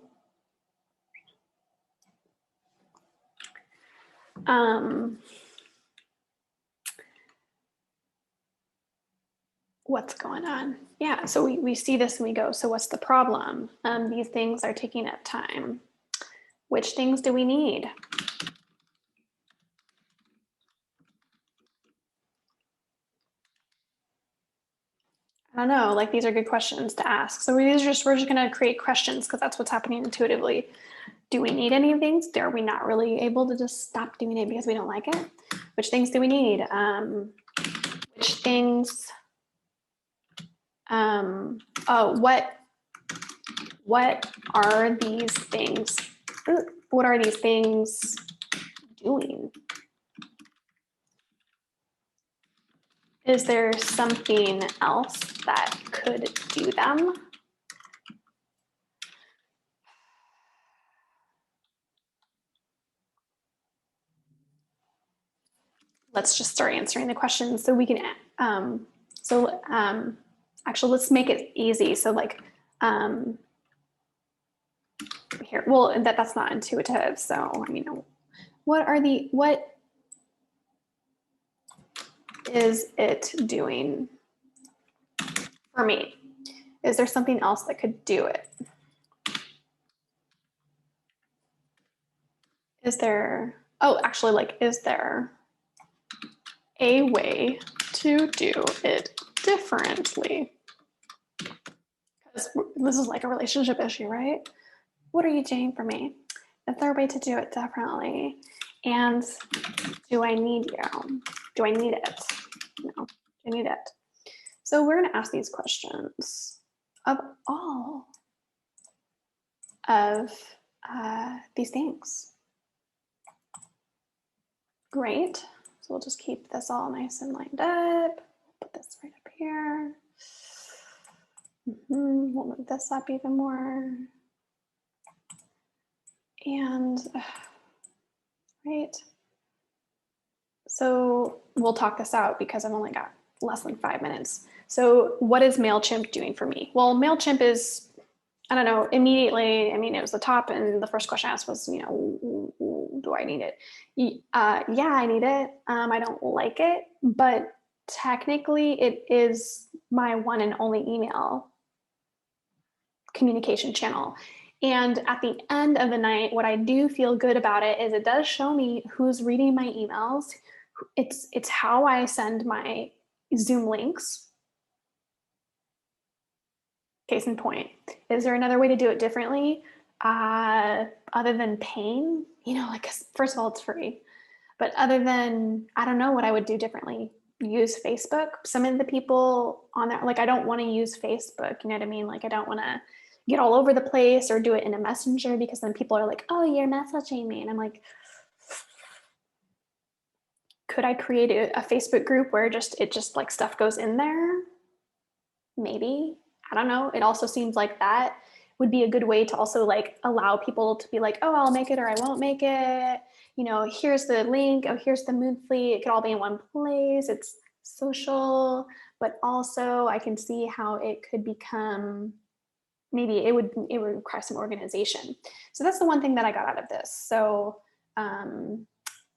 what's going on? Yeah, so we see this and we go, so what's the problem? These things are taking up time. Which things do we need? I don't know, like these are good questions to ask. So we're just gonna create questions because that's what's happening intuitively. Do we need any of things? Are we not really able to just stop doing it because we don't like it? Which things do we need? Which things, what are these things? What are these things doing? Is there something else that could do them? Let's just start answering the questions so we can, actually let's make it easy. So like, here, well, that's not intuitive. So, I mean, what is it doing for me? Is there something else that could do it? Is there, oh, actually, like, is there a way to do it differently? Because this is like a relationship issue, right? What are you doing for me? Is there a way to do it differently? And do I need you? Do I need it? No, I need it. So we're going to ask these questions of all of these things. Great. So we'll just keep this all nice and lined up. Put this right up here. We'll move this up even more. And right. So we'll talk this out because I've only got less than 5 minutes. So what is MailChimp doing for me? Well, MailChimp is, I don't know, immediately, I mean, it was the top and the first question I asked was, you know, do I need it? Yeah, I need it. I don't like it, but technically it is my one and only email communication channel. And at the end of the night, what I do feel good about it is it does show me who's reading my emails. It's how I send my Zoom links. Case in point. Is there another way to do it differently other than paying? You know, like, first of all, it's free. But other than, I don't know what I would do differently. Use Facebook. Some of the people on there, like, I don't want to use Facebook. You know what I mean? Like, I don't want to get all over the place or do it in a messenger because then people are like, oh, you're messaging me. And I'm like, could I create a Facebook group where it just like stuff goes in there? maybe, I don't know. It also seems like that would be a good way to also like allow people to be like, oh, I'll make it or I won't make it. You know, here's the link. Oh, here's the Moonfleet. It could all be in one place. It's social, but also I can see how it could become, maybe it would require some organization. So that's the one thing that I got out of this. So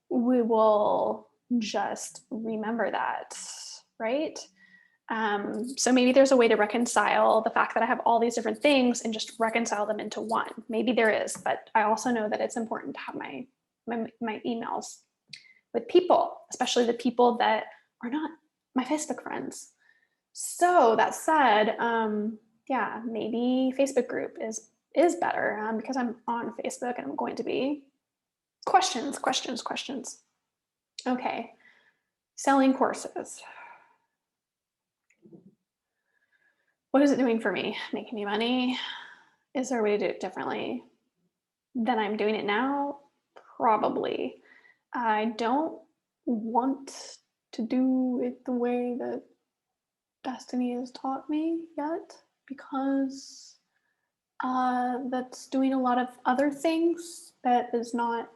we will just remember that, right? So maybe there's a way to reconcile the fact that I have all these different things and just reconcile them into one. Maybe there is, but I also know that it's important to have my emails with people, especially the people that are not my Facebook friends. So that said, yeah, maybe Facebook group is better because I'm on Facebook and I'm going to be. Questions, questions, questions. Okay, selling courses. What is it doing for me? Making me money? Is there a way to do it differently than I'm doing it now? Probably. I don't want to do it the way that Destiny has taught me yet because that's doing a lot of other things that is not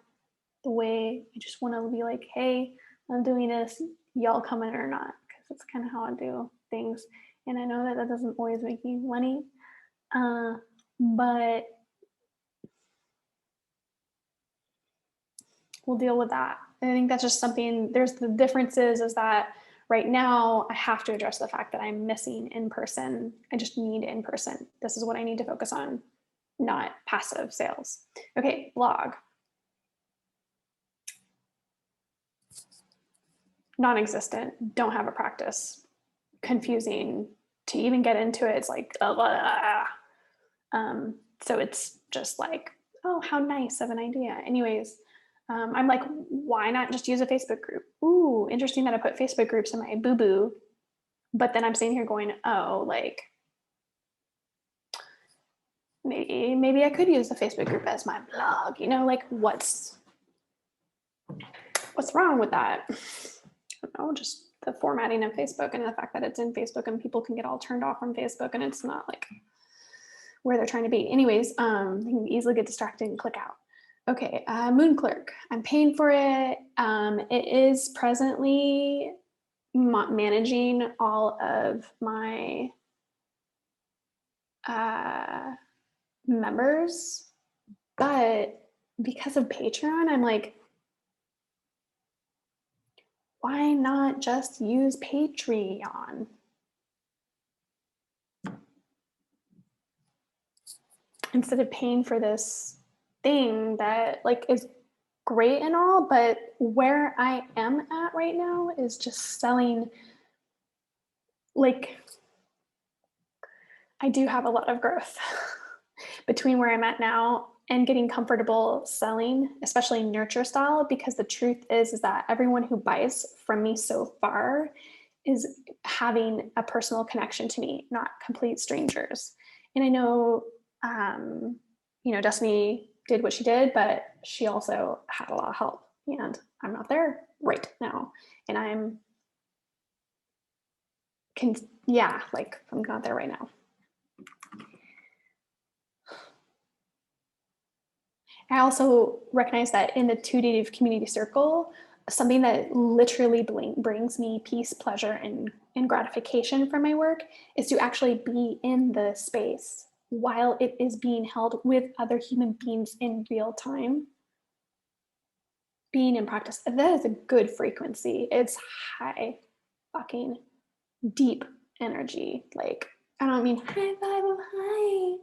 the way I just want to be like, hey, I'm doing this, y'all come in or not, because that's kind of how I do things. And I know that that doesn't always make me money, but we'll deal with that. I think that's just something, there's the differences is that right now I have to address the fact that I'm missing in person. I just need in person. This is what I need to focus on, not passive sales. Okay, blog. Non-existent, don't have a practice, confusing to even get into it. It's like, so it's just like, oh, how nice of an idea. Anyways, I'm like, why not just use a Facebook group? Ooh, interesting that I put Facebook groups in my boo-boo, but then I'm sitting here going, oh, like, maybe I could use the Facebook group as my blog, you know, like what's wrong with that? I don't know, just the formatting of Facebook and the fact that it's in Facebook and people can get all turned off from Facebook and it's not like where they're trying to be. Anyways, you can easily get distracted and click out. Okay, Moon Clerk. I'm paying for it. It is presently managing all of my members, but because of Patreon, I'm like, why not just use Patreon? Instead of paying for this thing that like is great and all, but where I am at right now is just selling. Like, I do have a lot of growth between where I'm at now and getting comfortable selling, especially nurture style, because the truth is that everyone who buys from me so far is having a personal connection to me, not complete strangers. And I know, you know, Destiny did what she did, but she also had a lot of help, and I'm not there right now. And yeah, like I'm not there right now. I also recognize that in the Tuitive community circle, something that literally brings me peace, pleasure, and gratification from my work is to actually be in the space while it is being held with other human beings in real time. Being in practice, that is a good frequency. It's high fucking deep energy. Like, I don't mean high vibe of high.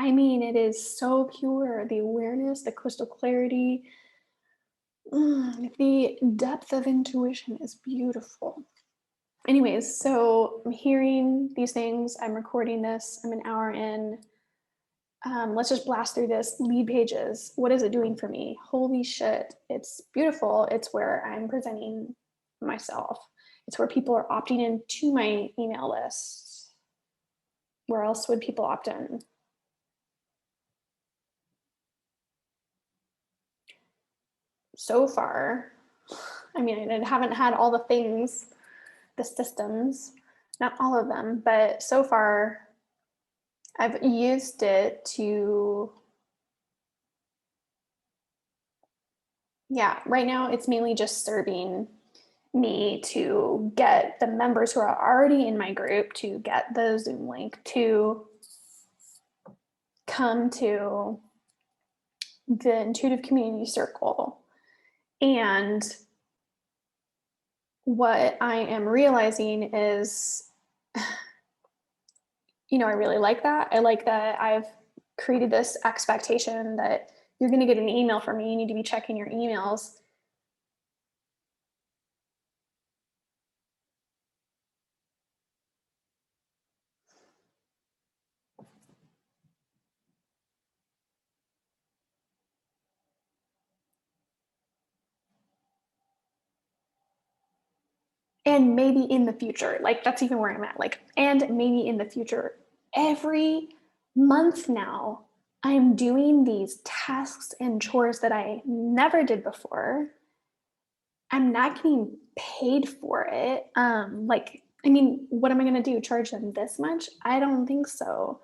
I mean, it is so pure. The awareness, the crystal clarity, the depth of intuition is beautiful. Anyways, so I'm hearing these things. I'm recording this. I'm an hour in. Let's just blast through this. Lead pages. What is it doing for me? Holy shit. It's beautiful. It's where I'm presenting myself. It's where people are opting into my email list. Where else would people opt in? So far, I mean, I haven't had all the things, the systems, not all of them, but so far I've used it to, yeah, right now it's mainly just serving me to get the members who are already in my group to get the Zoom link to come to the intuitive community circle. And what I am realizing is, I really like that. I like that I've created this expectation that you're going to get an email from me. You need to be checking your emails. And maybe in the future, like that's even where I'm at. Like, and maybe in the future, every month now, I'm doing these tasks and chores that I never did before. I'm not getting paid for it. I mean, what am I going to do? Charge them this much? I don't think so.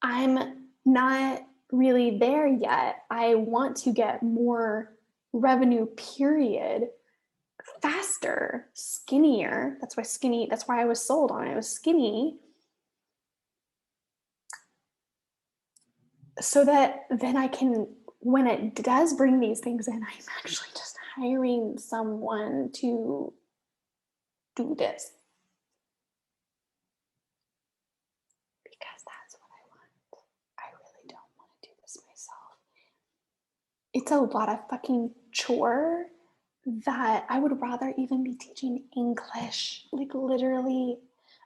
I'm not really there yet. I want to get more revenue, period, faster, skinnier. That's why skinny, that's why I was sold on it. I was skinny so that then I can, when it does bring these things in, I'm actually just hiring someone to do this because that's what I want. I really don't want to do this myself. It's a lot of fucking chore that I would rather even be teaching English. Like literally,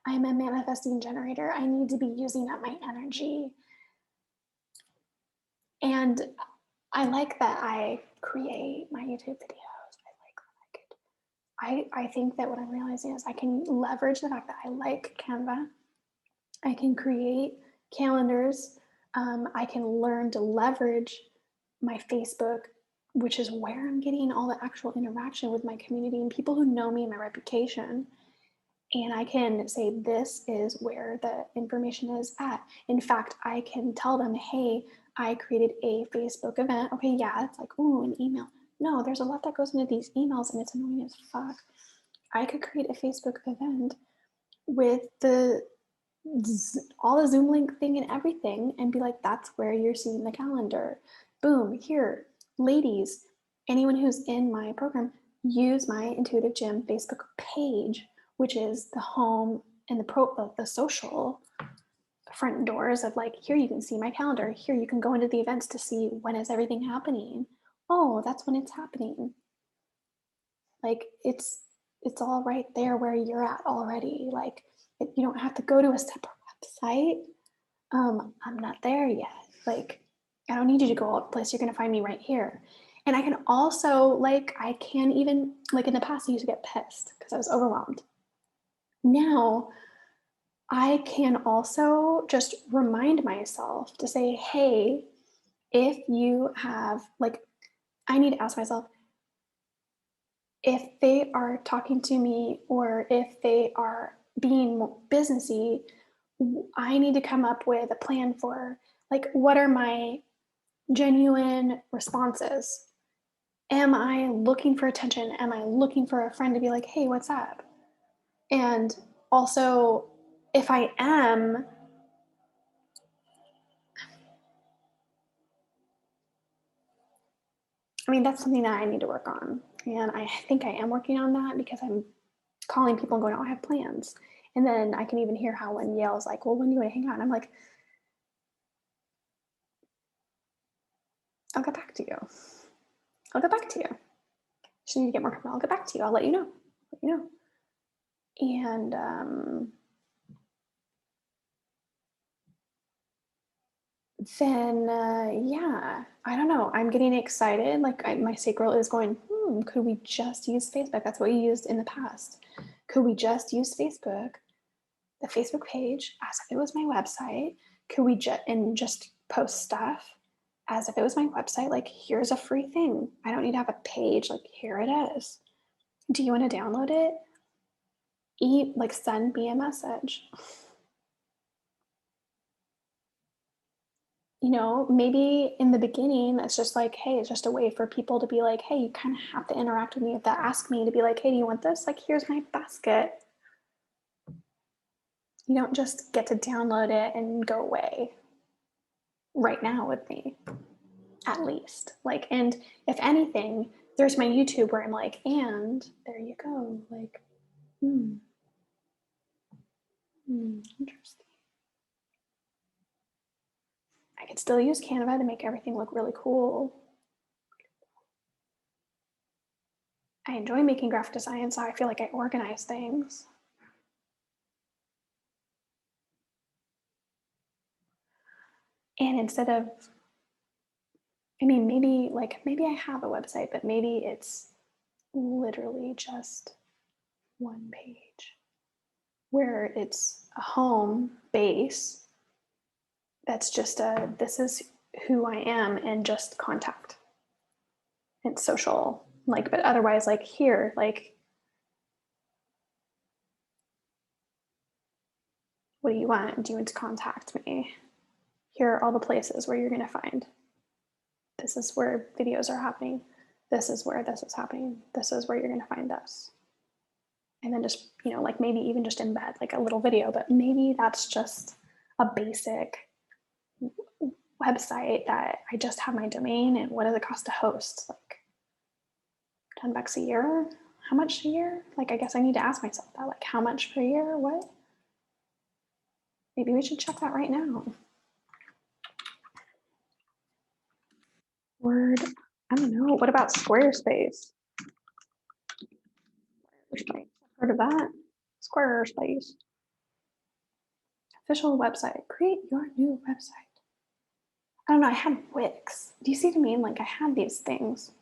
I'm a manifesting generator. I need to be using up my energy. And I like that I create my YouTube videos. I like that I could. I think that what I'm realizing is I can leverage the fact that I like Canva. I can create calendars. I can learn to leverage my Facebook, which is where I'm getting all the actual interaction with my community and people who know me and my reputation. And I can say, this is where the information is at. In fact, I can tell them, hey, I created a Facebook event. Okay, yeah, it's like, ooh, an email. No, there's a lot that goes into these emails and it's annoying as fuck. I could create a Facebook event with all the Zoom link thing and everything and be like, that's where you're seeing the calendar. Boom, here, ladies, anyone who's in my program, use my Intuitive Gym Facebook page, which is the home and the social front doors of like, here you can see my calendar. Here you can go into the events to see when is everything happening. Oh, that's when it's happening. Like it's all right there where you're at already. Like you don't have to go to a separate website. I'm not there yet. Like I don't need you to go out place. You're gonna find me right here. And I can also like I can even like in the past I used to get pissed because I was overwhelmed. Now I can also just remind myself to say, hey, if you have like I need to ask myself, if they are talking to me or if they are being businessy, I need to come up with a plan for like what are my genuine responses? Am I looking for attention? Am I looking for a friend to be like, hey, what's up? And also, if I am, I mean, that's something that I need to work on. And I think I am working on that because I'm calling people and going, oh, I have plans. And then I can even hear how when Yale's like, well, when do you want to hang out? And I'm like, I'll get back to you. I'll get back to you. Just need to get more comfortable. I'll get back to you. I'll let you know. Let you know. And then yeah, I don't know. I'm getting excited. Like my sacral is going. Could we just use Facebook? That's what we used in the past. Could we just use Facebook, the Facebook page, as if it was my website? Could we just post stuff as if it was my website? Like here's a free thing. I don't need to have a page. Like here it is. Do you want to download it? like send me a message. You know, maybe in the beginning, it's just like, hey, it's just a way for people to be like, hey, you kind of have to interact with me. If they ask me to be like, hey, do you want this? Like, here's my basket. You don't just get to download it and go away right now with me, at least. Like, and if anything, there's my YouTube where I'm like, and there you go. Like, interesting. I could still use Canva to make everything look really cool. I enjoy making graphic design, so I feel like I organize things. And instead of, I mean, maybe I have a website, but maybe it's literally just one page where it's a home base that's just this is who I am and just contact and social. Like, but otherwise, like here, like, what do you want? Do you want to contact me? Here are all the places where you're going to find. This is where videos are happening. This is where this is happening. This is where you're going to find this. And then just, you know, like maybe even just embed like a little video, but maybe that's just a basic website that I just have my domain and what does it cost to host? Like $10 a year? How much a year? Like, I guess I need to ask myself that, like, how much per year? What? Maybe we should check that right now. Word, I don't know. What about Squarespace? Squarespace. Heard of that? Squarespace. Official website. Create your new website. I don't know. I had Wix. Do you see what I mean? Like, I had these things.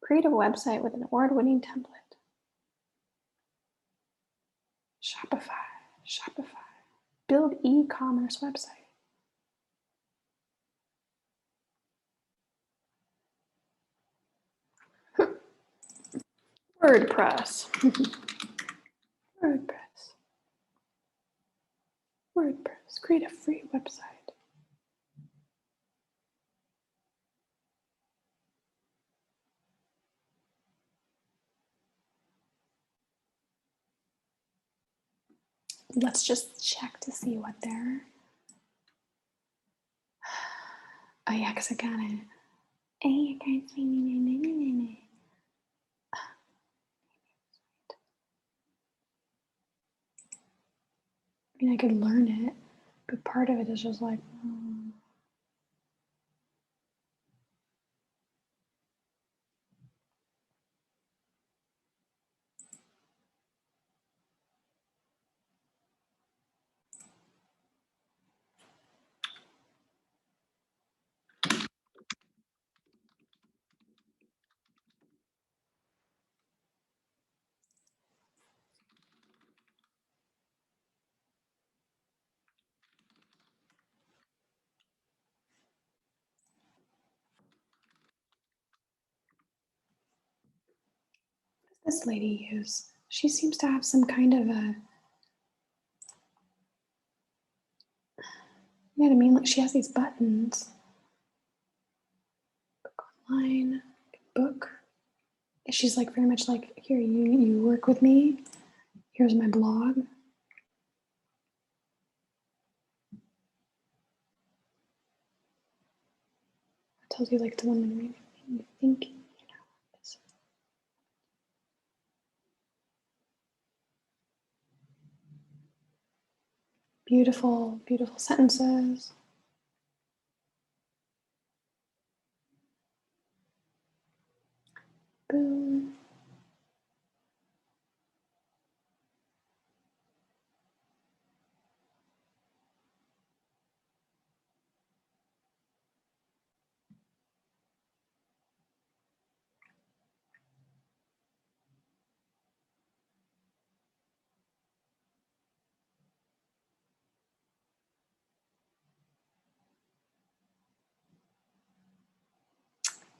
Create a website with an award-winning template. Shopify. Shopify. Build e-commerce website. WordPress. WordPress. WordPress. Create a free website. Let's just check to see what they're. Oh yeah, because I got it. Hey, guys. I mean, I could learn it, but part of it is just like, what does this lady use? She seems to have some kind of a, you know what I mean? Like she has these buttons. Book online, book. She's like very much like, here, you work with me. Here's my blog. It tells you like the woman reading. You think, you know, this. Beautiful, beautiful sentences. Boom.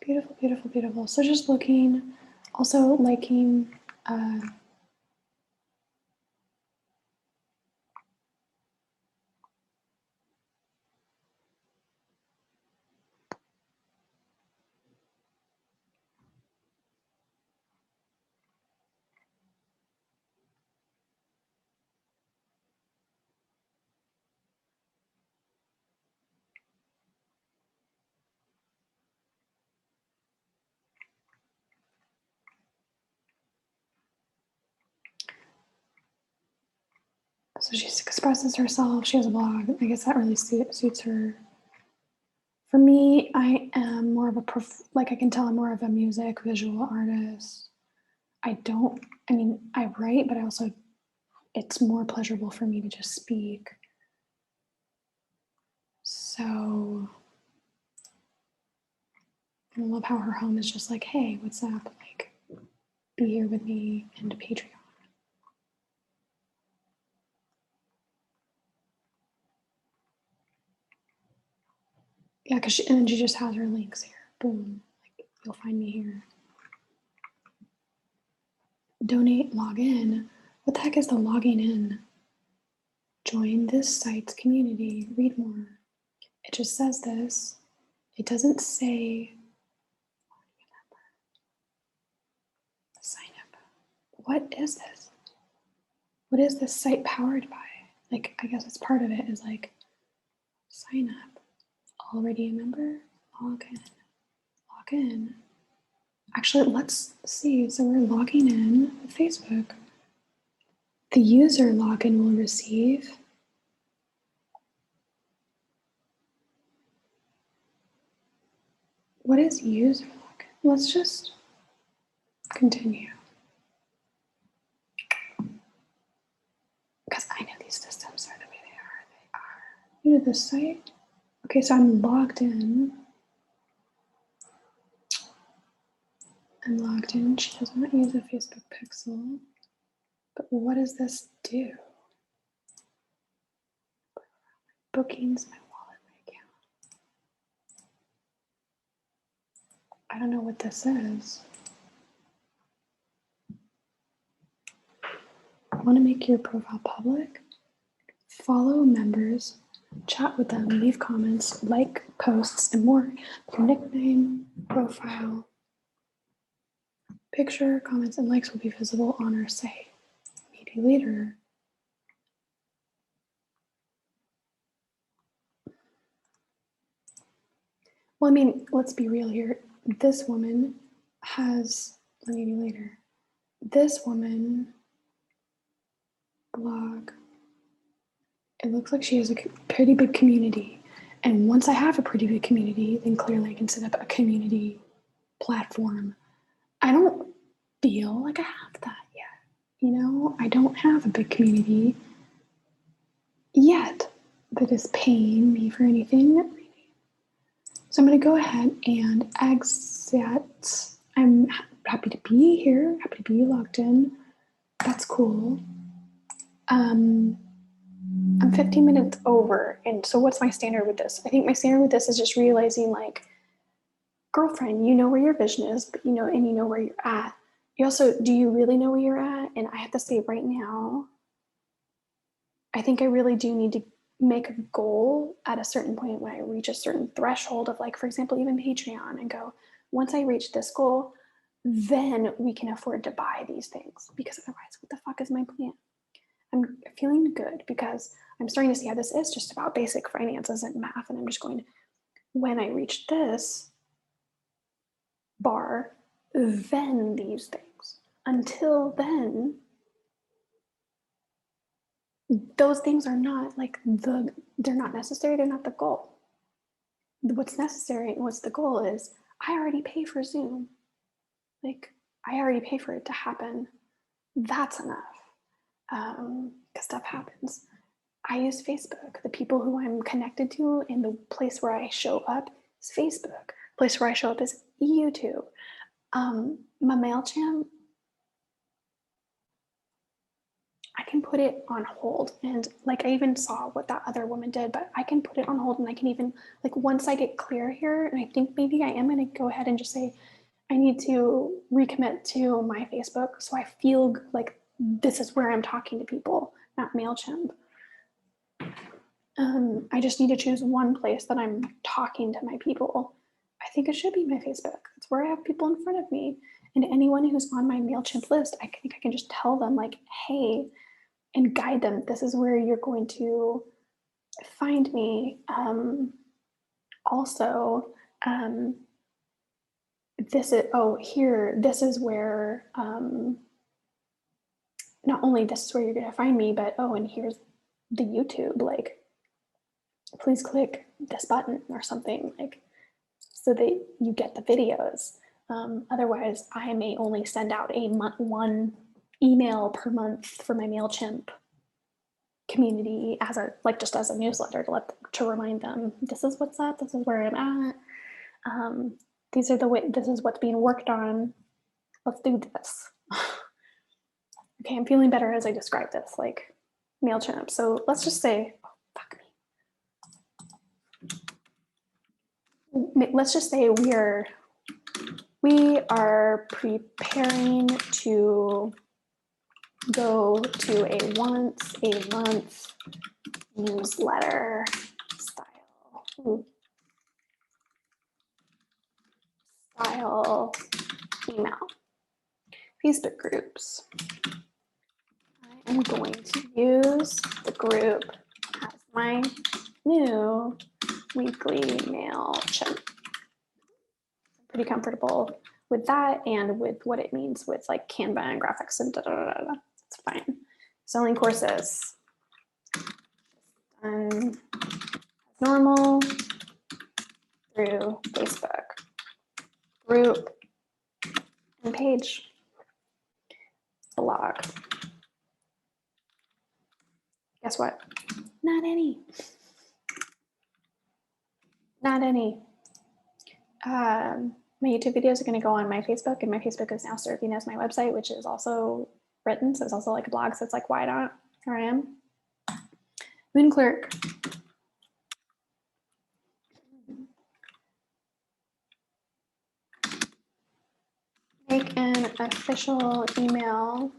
Beautiful, beautiful, beautiful. So just looking, also liking So she expresses herself. She has a blog. I guess that really suits her. For me, I am more of a, like I can tell I'm more of a music visual artist. I write, but I also, it's more pleasurable for me to just speak. So I love how her home is just like, hey, what's up? Like, be here with me and Patreon. Yeah, because and then she just has her links here. Boom. Like, you'll find me here. Donate, log in. What the heck is the logging in? Join this site's community. Read more. It just says this. It doesn't say sign up. What is this? What is this site powered by? Like, I guess it's part of it is like sign up. Already a member? Log in. Log in. Actually, let's see. So we're logging in with Facebook. The user login will receive. What is user login? Let's just continue. Because I know these systems are the way they are. They are. You know this site? Okay, so I'm logged in. I'm logged in. She does not use a Facebook pixel. But what does this do? Bookings, my wallet, my account. I don't know what this is. I want to make your profile public. Follow members, chat with them, leave comments, like posts, and more. Your nickname, profile, picture, comments, and likes will be visible on our site. Maybe later. Well, I mean, let's be real here. This woman has, maybe later, this woman blog, it looks like she has a pretty big community. And once I have a pretty big community, then clearly I can set up a community platform. I don't feel like I have that yet. You know, I don't have a big community yet that is paying me for anything. So I'm going to go ahead and exit. I'm happy to be here, happy to be logged in. That's cool. I'm 15 minutes over. And so what's my standard with this? I think my standard with this is just realizing, like, girlfriend, you know where your vision is, but you know where you're at. You also, do you really know where you're at? And I have to say right now, I think I really do need to make a goal at a certain point when I reach a certain threshold of, like, for example, even Patreon, and go, once I reach this goal, then we can afford to buy these things, because otherwise, what the fuck is my plan? I'm feeling good because I'm starting to see how this is just about basic finances and math. And I'm just going, when I reach this bar, then these things. Until then, those things are not like they're not necessary. They're not the goal. What's necessary and what's the goal is I already pay for Zoom. Like, I already pay for it to happen. That's enough. Because stuff happens. I use Facebook. The people who I'm connected to and the place where I show up is Facebook. The place where I show up is YouTube. My MailChimp, I can put it on hold. And like, I even saw what that other woman did, but I can put it on hold, and I can even, like, once I get clear here, and I think maybe I am going to go ahead and just say, I need to recommit to my Facebook. So I feel like this is where I'm talking to people, not MailChimp. I just need to choose one place that I'm talking to my people. I think it should be my Facebook. It's where I have people in front of me. And anyone who's on my MailChimp list, I think I can just tell them, like, hey, and guide them. This is where you're going to find me. Also, this is where, not only this is where you're going to find me, but, and here's the YouTube, like, please click this button or something, like, so that you get the videos. Otherwise, I may only send out one email per month for my MailChimp community as a, like, just as a newsletter to remind them, this is what's up, this is where I'm at. These are this is what's being worked on. Let's do this. Okay, I'm feeling better as I describe this, like MailChimp. So let's just say, oh, fuck me. Let's just say we are preparing to go to a once a month newsletter style email. Facebook groups. I am going to use the group as my new weekly MailChimp. I'm pretty comfortable with that and with what it means with like Canva and graphics and It's fine. Selling courses. As normal through Facebook group and page. Blog. Guess what? Not any. Not any. My YouTube videos are going to go on my Facebook, and my Facebook is now serving as my website, which is also written. So it's also like a blog. So it's like, why not? Here I am. Moon Clerk. Make an official email.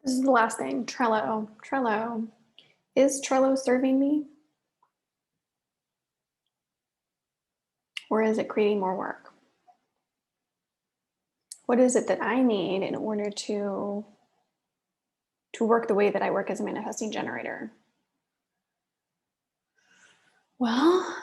This is the last thing. Trello. Trello. Is Trello serving me? Or is it creating more work? What is it that I need in order to work the way that I work as a manifesting generator? Well,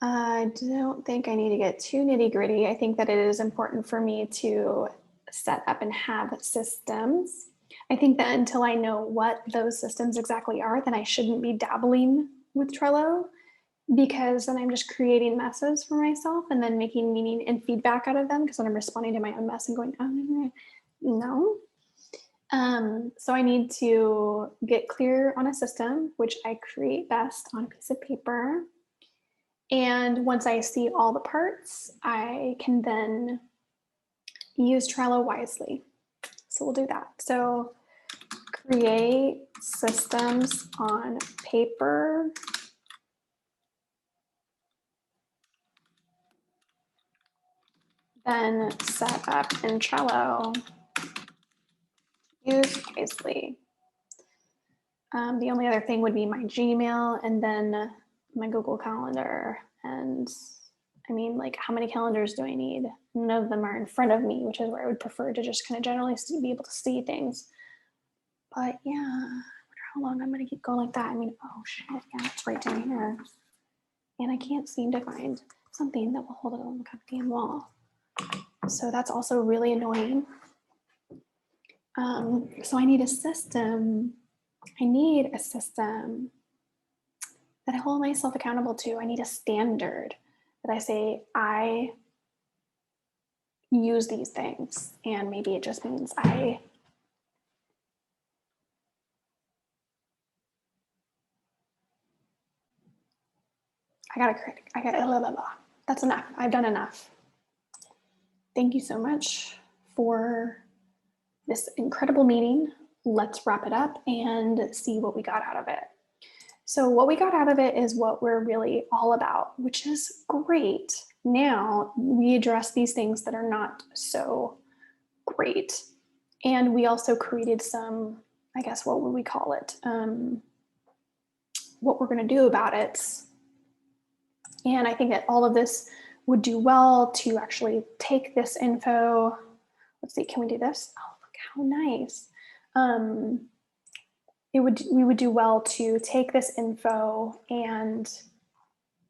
I don't think I need to get too nitty gritty. I think that it is important for me to set up and have systems. I think that until I know what those systems exactly are, then I shouldn't be dabbling with Trello, because then I'm just creating messes for myself and then making meaning and feedback out of them, because then I'm responding to my own mess and going, oh, no. So I need to get clear on a system, which I create best on a piece of paper. And once I see all the parts, I can then use Trello wisely. So we'll do that. So create systems on paper. Then set up in Trello. Use wisely. The only other thing would be my Gmail and then my Google Calendar. And I mean, like, how many calendars do I need? None of them are in front of me, which is where I would prefer to just kind of generally be able to see things. But yeah, I wonder how long I'm going to keep going like that. I mean, oh shit, yeah, it's right down here. And I can't seem to find. something that will hold it on the goddamn wall. So that's also really annoying. So I need a system. I need a system that I hold myself accountable to. I need a standard that I say, I use these things. And maybe it just means I got blah, blah, blah. That's enough. I've done enough. Thank you so much for this incredible meeting. Let's wrap it up and see what we got out of it. So what we got out of it is what we're really all about, which is great. Now we address these things that are not so great. And we also created some, I guess, what would we call it? What we're going to do about it. And I think that all of this would do well to actually take this info. Let's see, can we do this? Oh, look how nice. We would do well to take this info and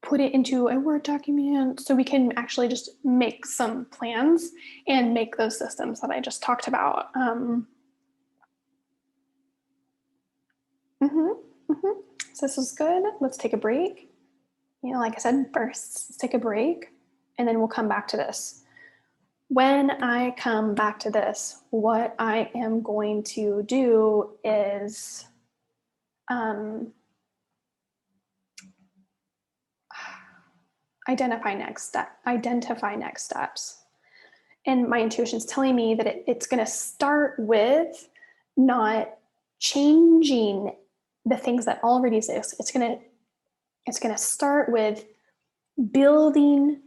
put it into a Word document so we can actually just make some plans and make those systems that I just talked about. So this was good. Let's take a break. You know, like I said, first, let's take a break and then we'll come back to this. When I come back to this, what I am going to do is identify next steps. And my intuition is telling me that it's going to start with not changing the things that already exist. It's going to start with building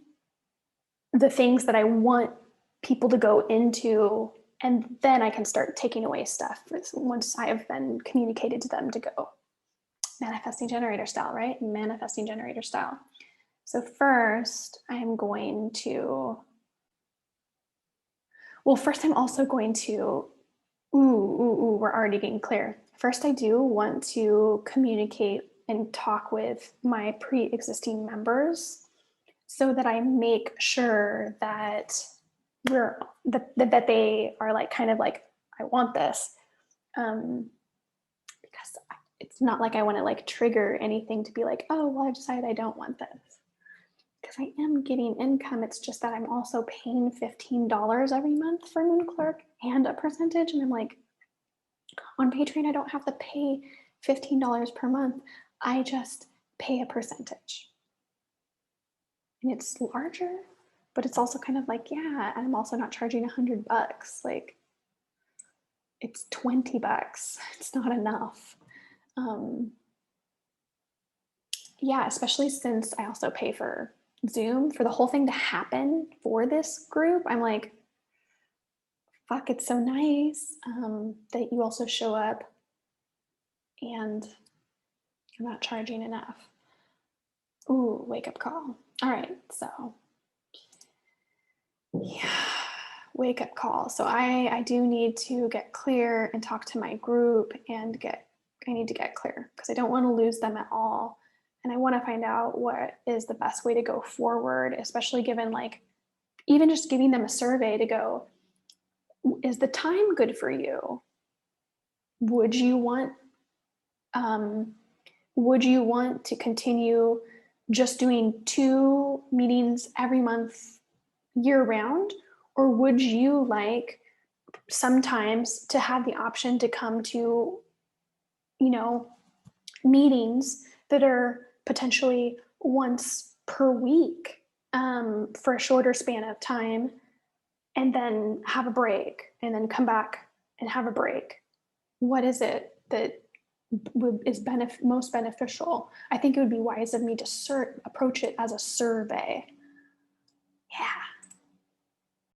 the things that I want people to go into, and then I can start taking away stuff once I have been communicated to them to go. Manifesting generator style, right? Manifesting generator style. So first, I'm going to, first I'm also going to, we're already getting clear. First, I do want to communicate and talk with my pre-existing members so that I make sure that that they are like, kind of like, I want this. Because it's not like I want to like trigger anything to be like, oh, well, I've decided I don't want this. Because I am getting income. It's just that I'm also paying $15 every month for Moon Clerk and a percentage. And I'm like, on Patreon, I don't have to pay $15 per month. I just pay a percentage. And it's larger, but it's also kind of like, yeah, and I'm also not charging $100. Like, it's $20. It's not enough. Yeah, especially since I also pay for Zoom for the whole thing to happen for this group. I'm like, fuck, it's so nice that you also show up and you're not charging enough. Ooh, wake up call. All right, so yeah, wake up call. So I do need to get clear and talk to my group and I need to get clear because I don't want to lose them at all. And I want to find out what is the best way to go forward, especially given like, even just giving them a survey to go, is the time good for you? Would you want to continue just doing 2 meetings every month year round? Or would you like sometimes to have the option to come to, meetings that are potentially once per week for a shorter span of time, and then have a break and then come back and have a break? What is it that is most beneficial? I think it would be wise of me to approach it as a survey. Yeah,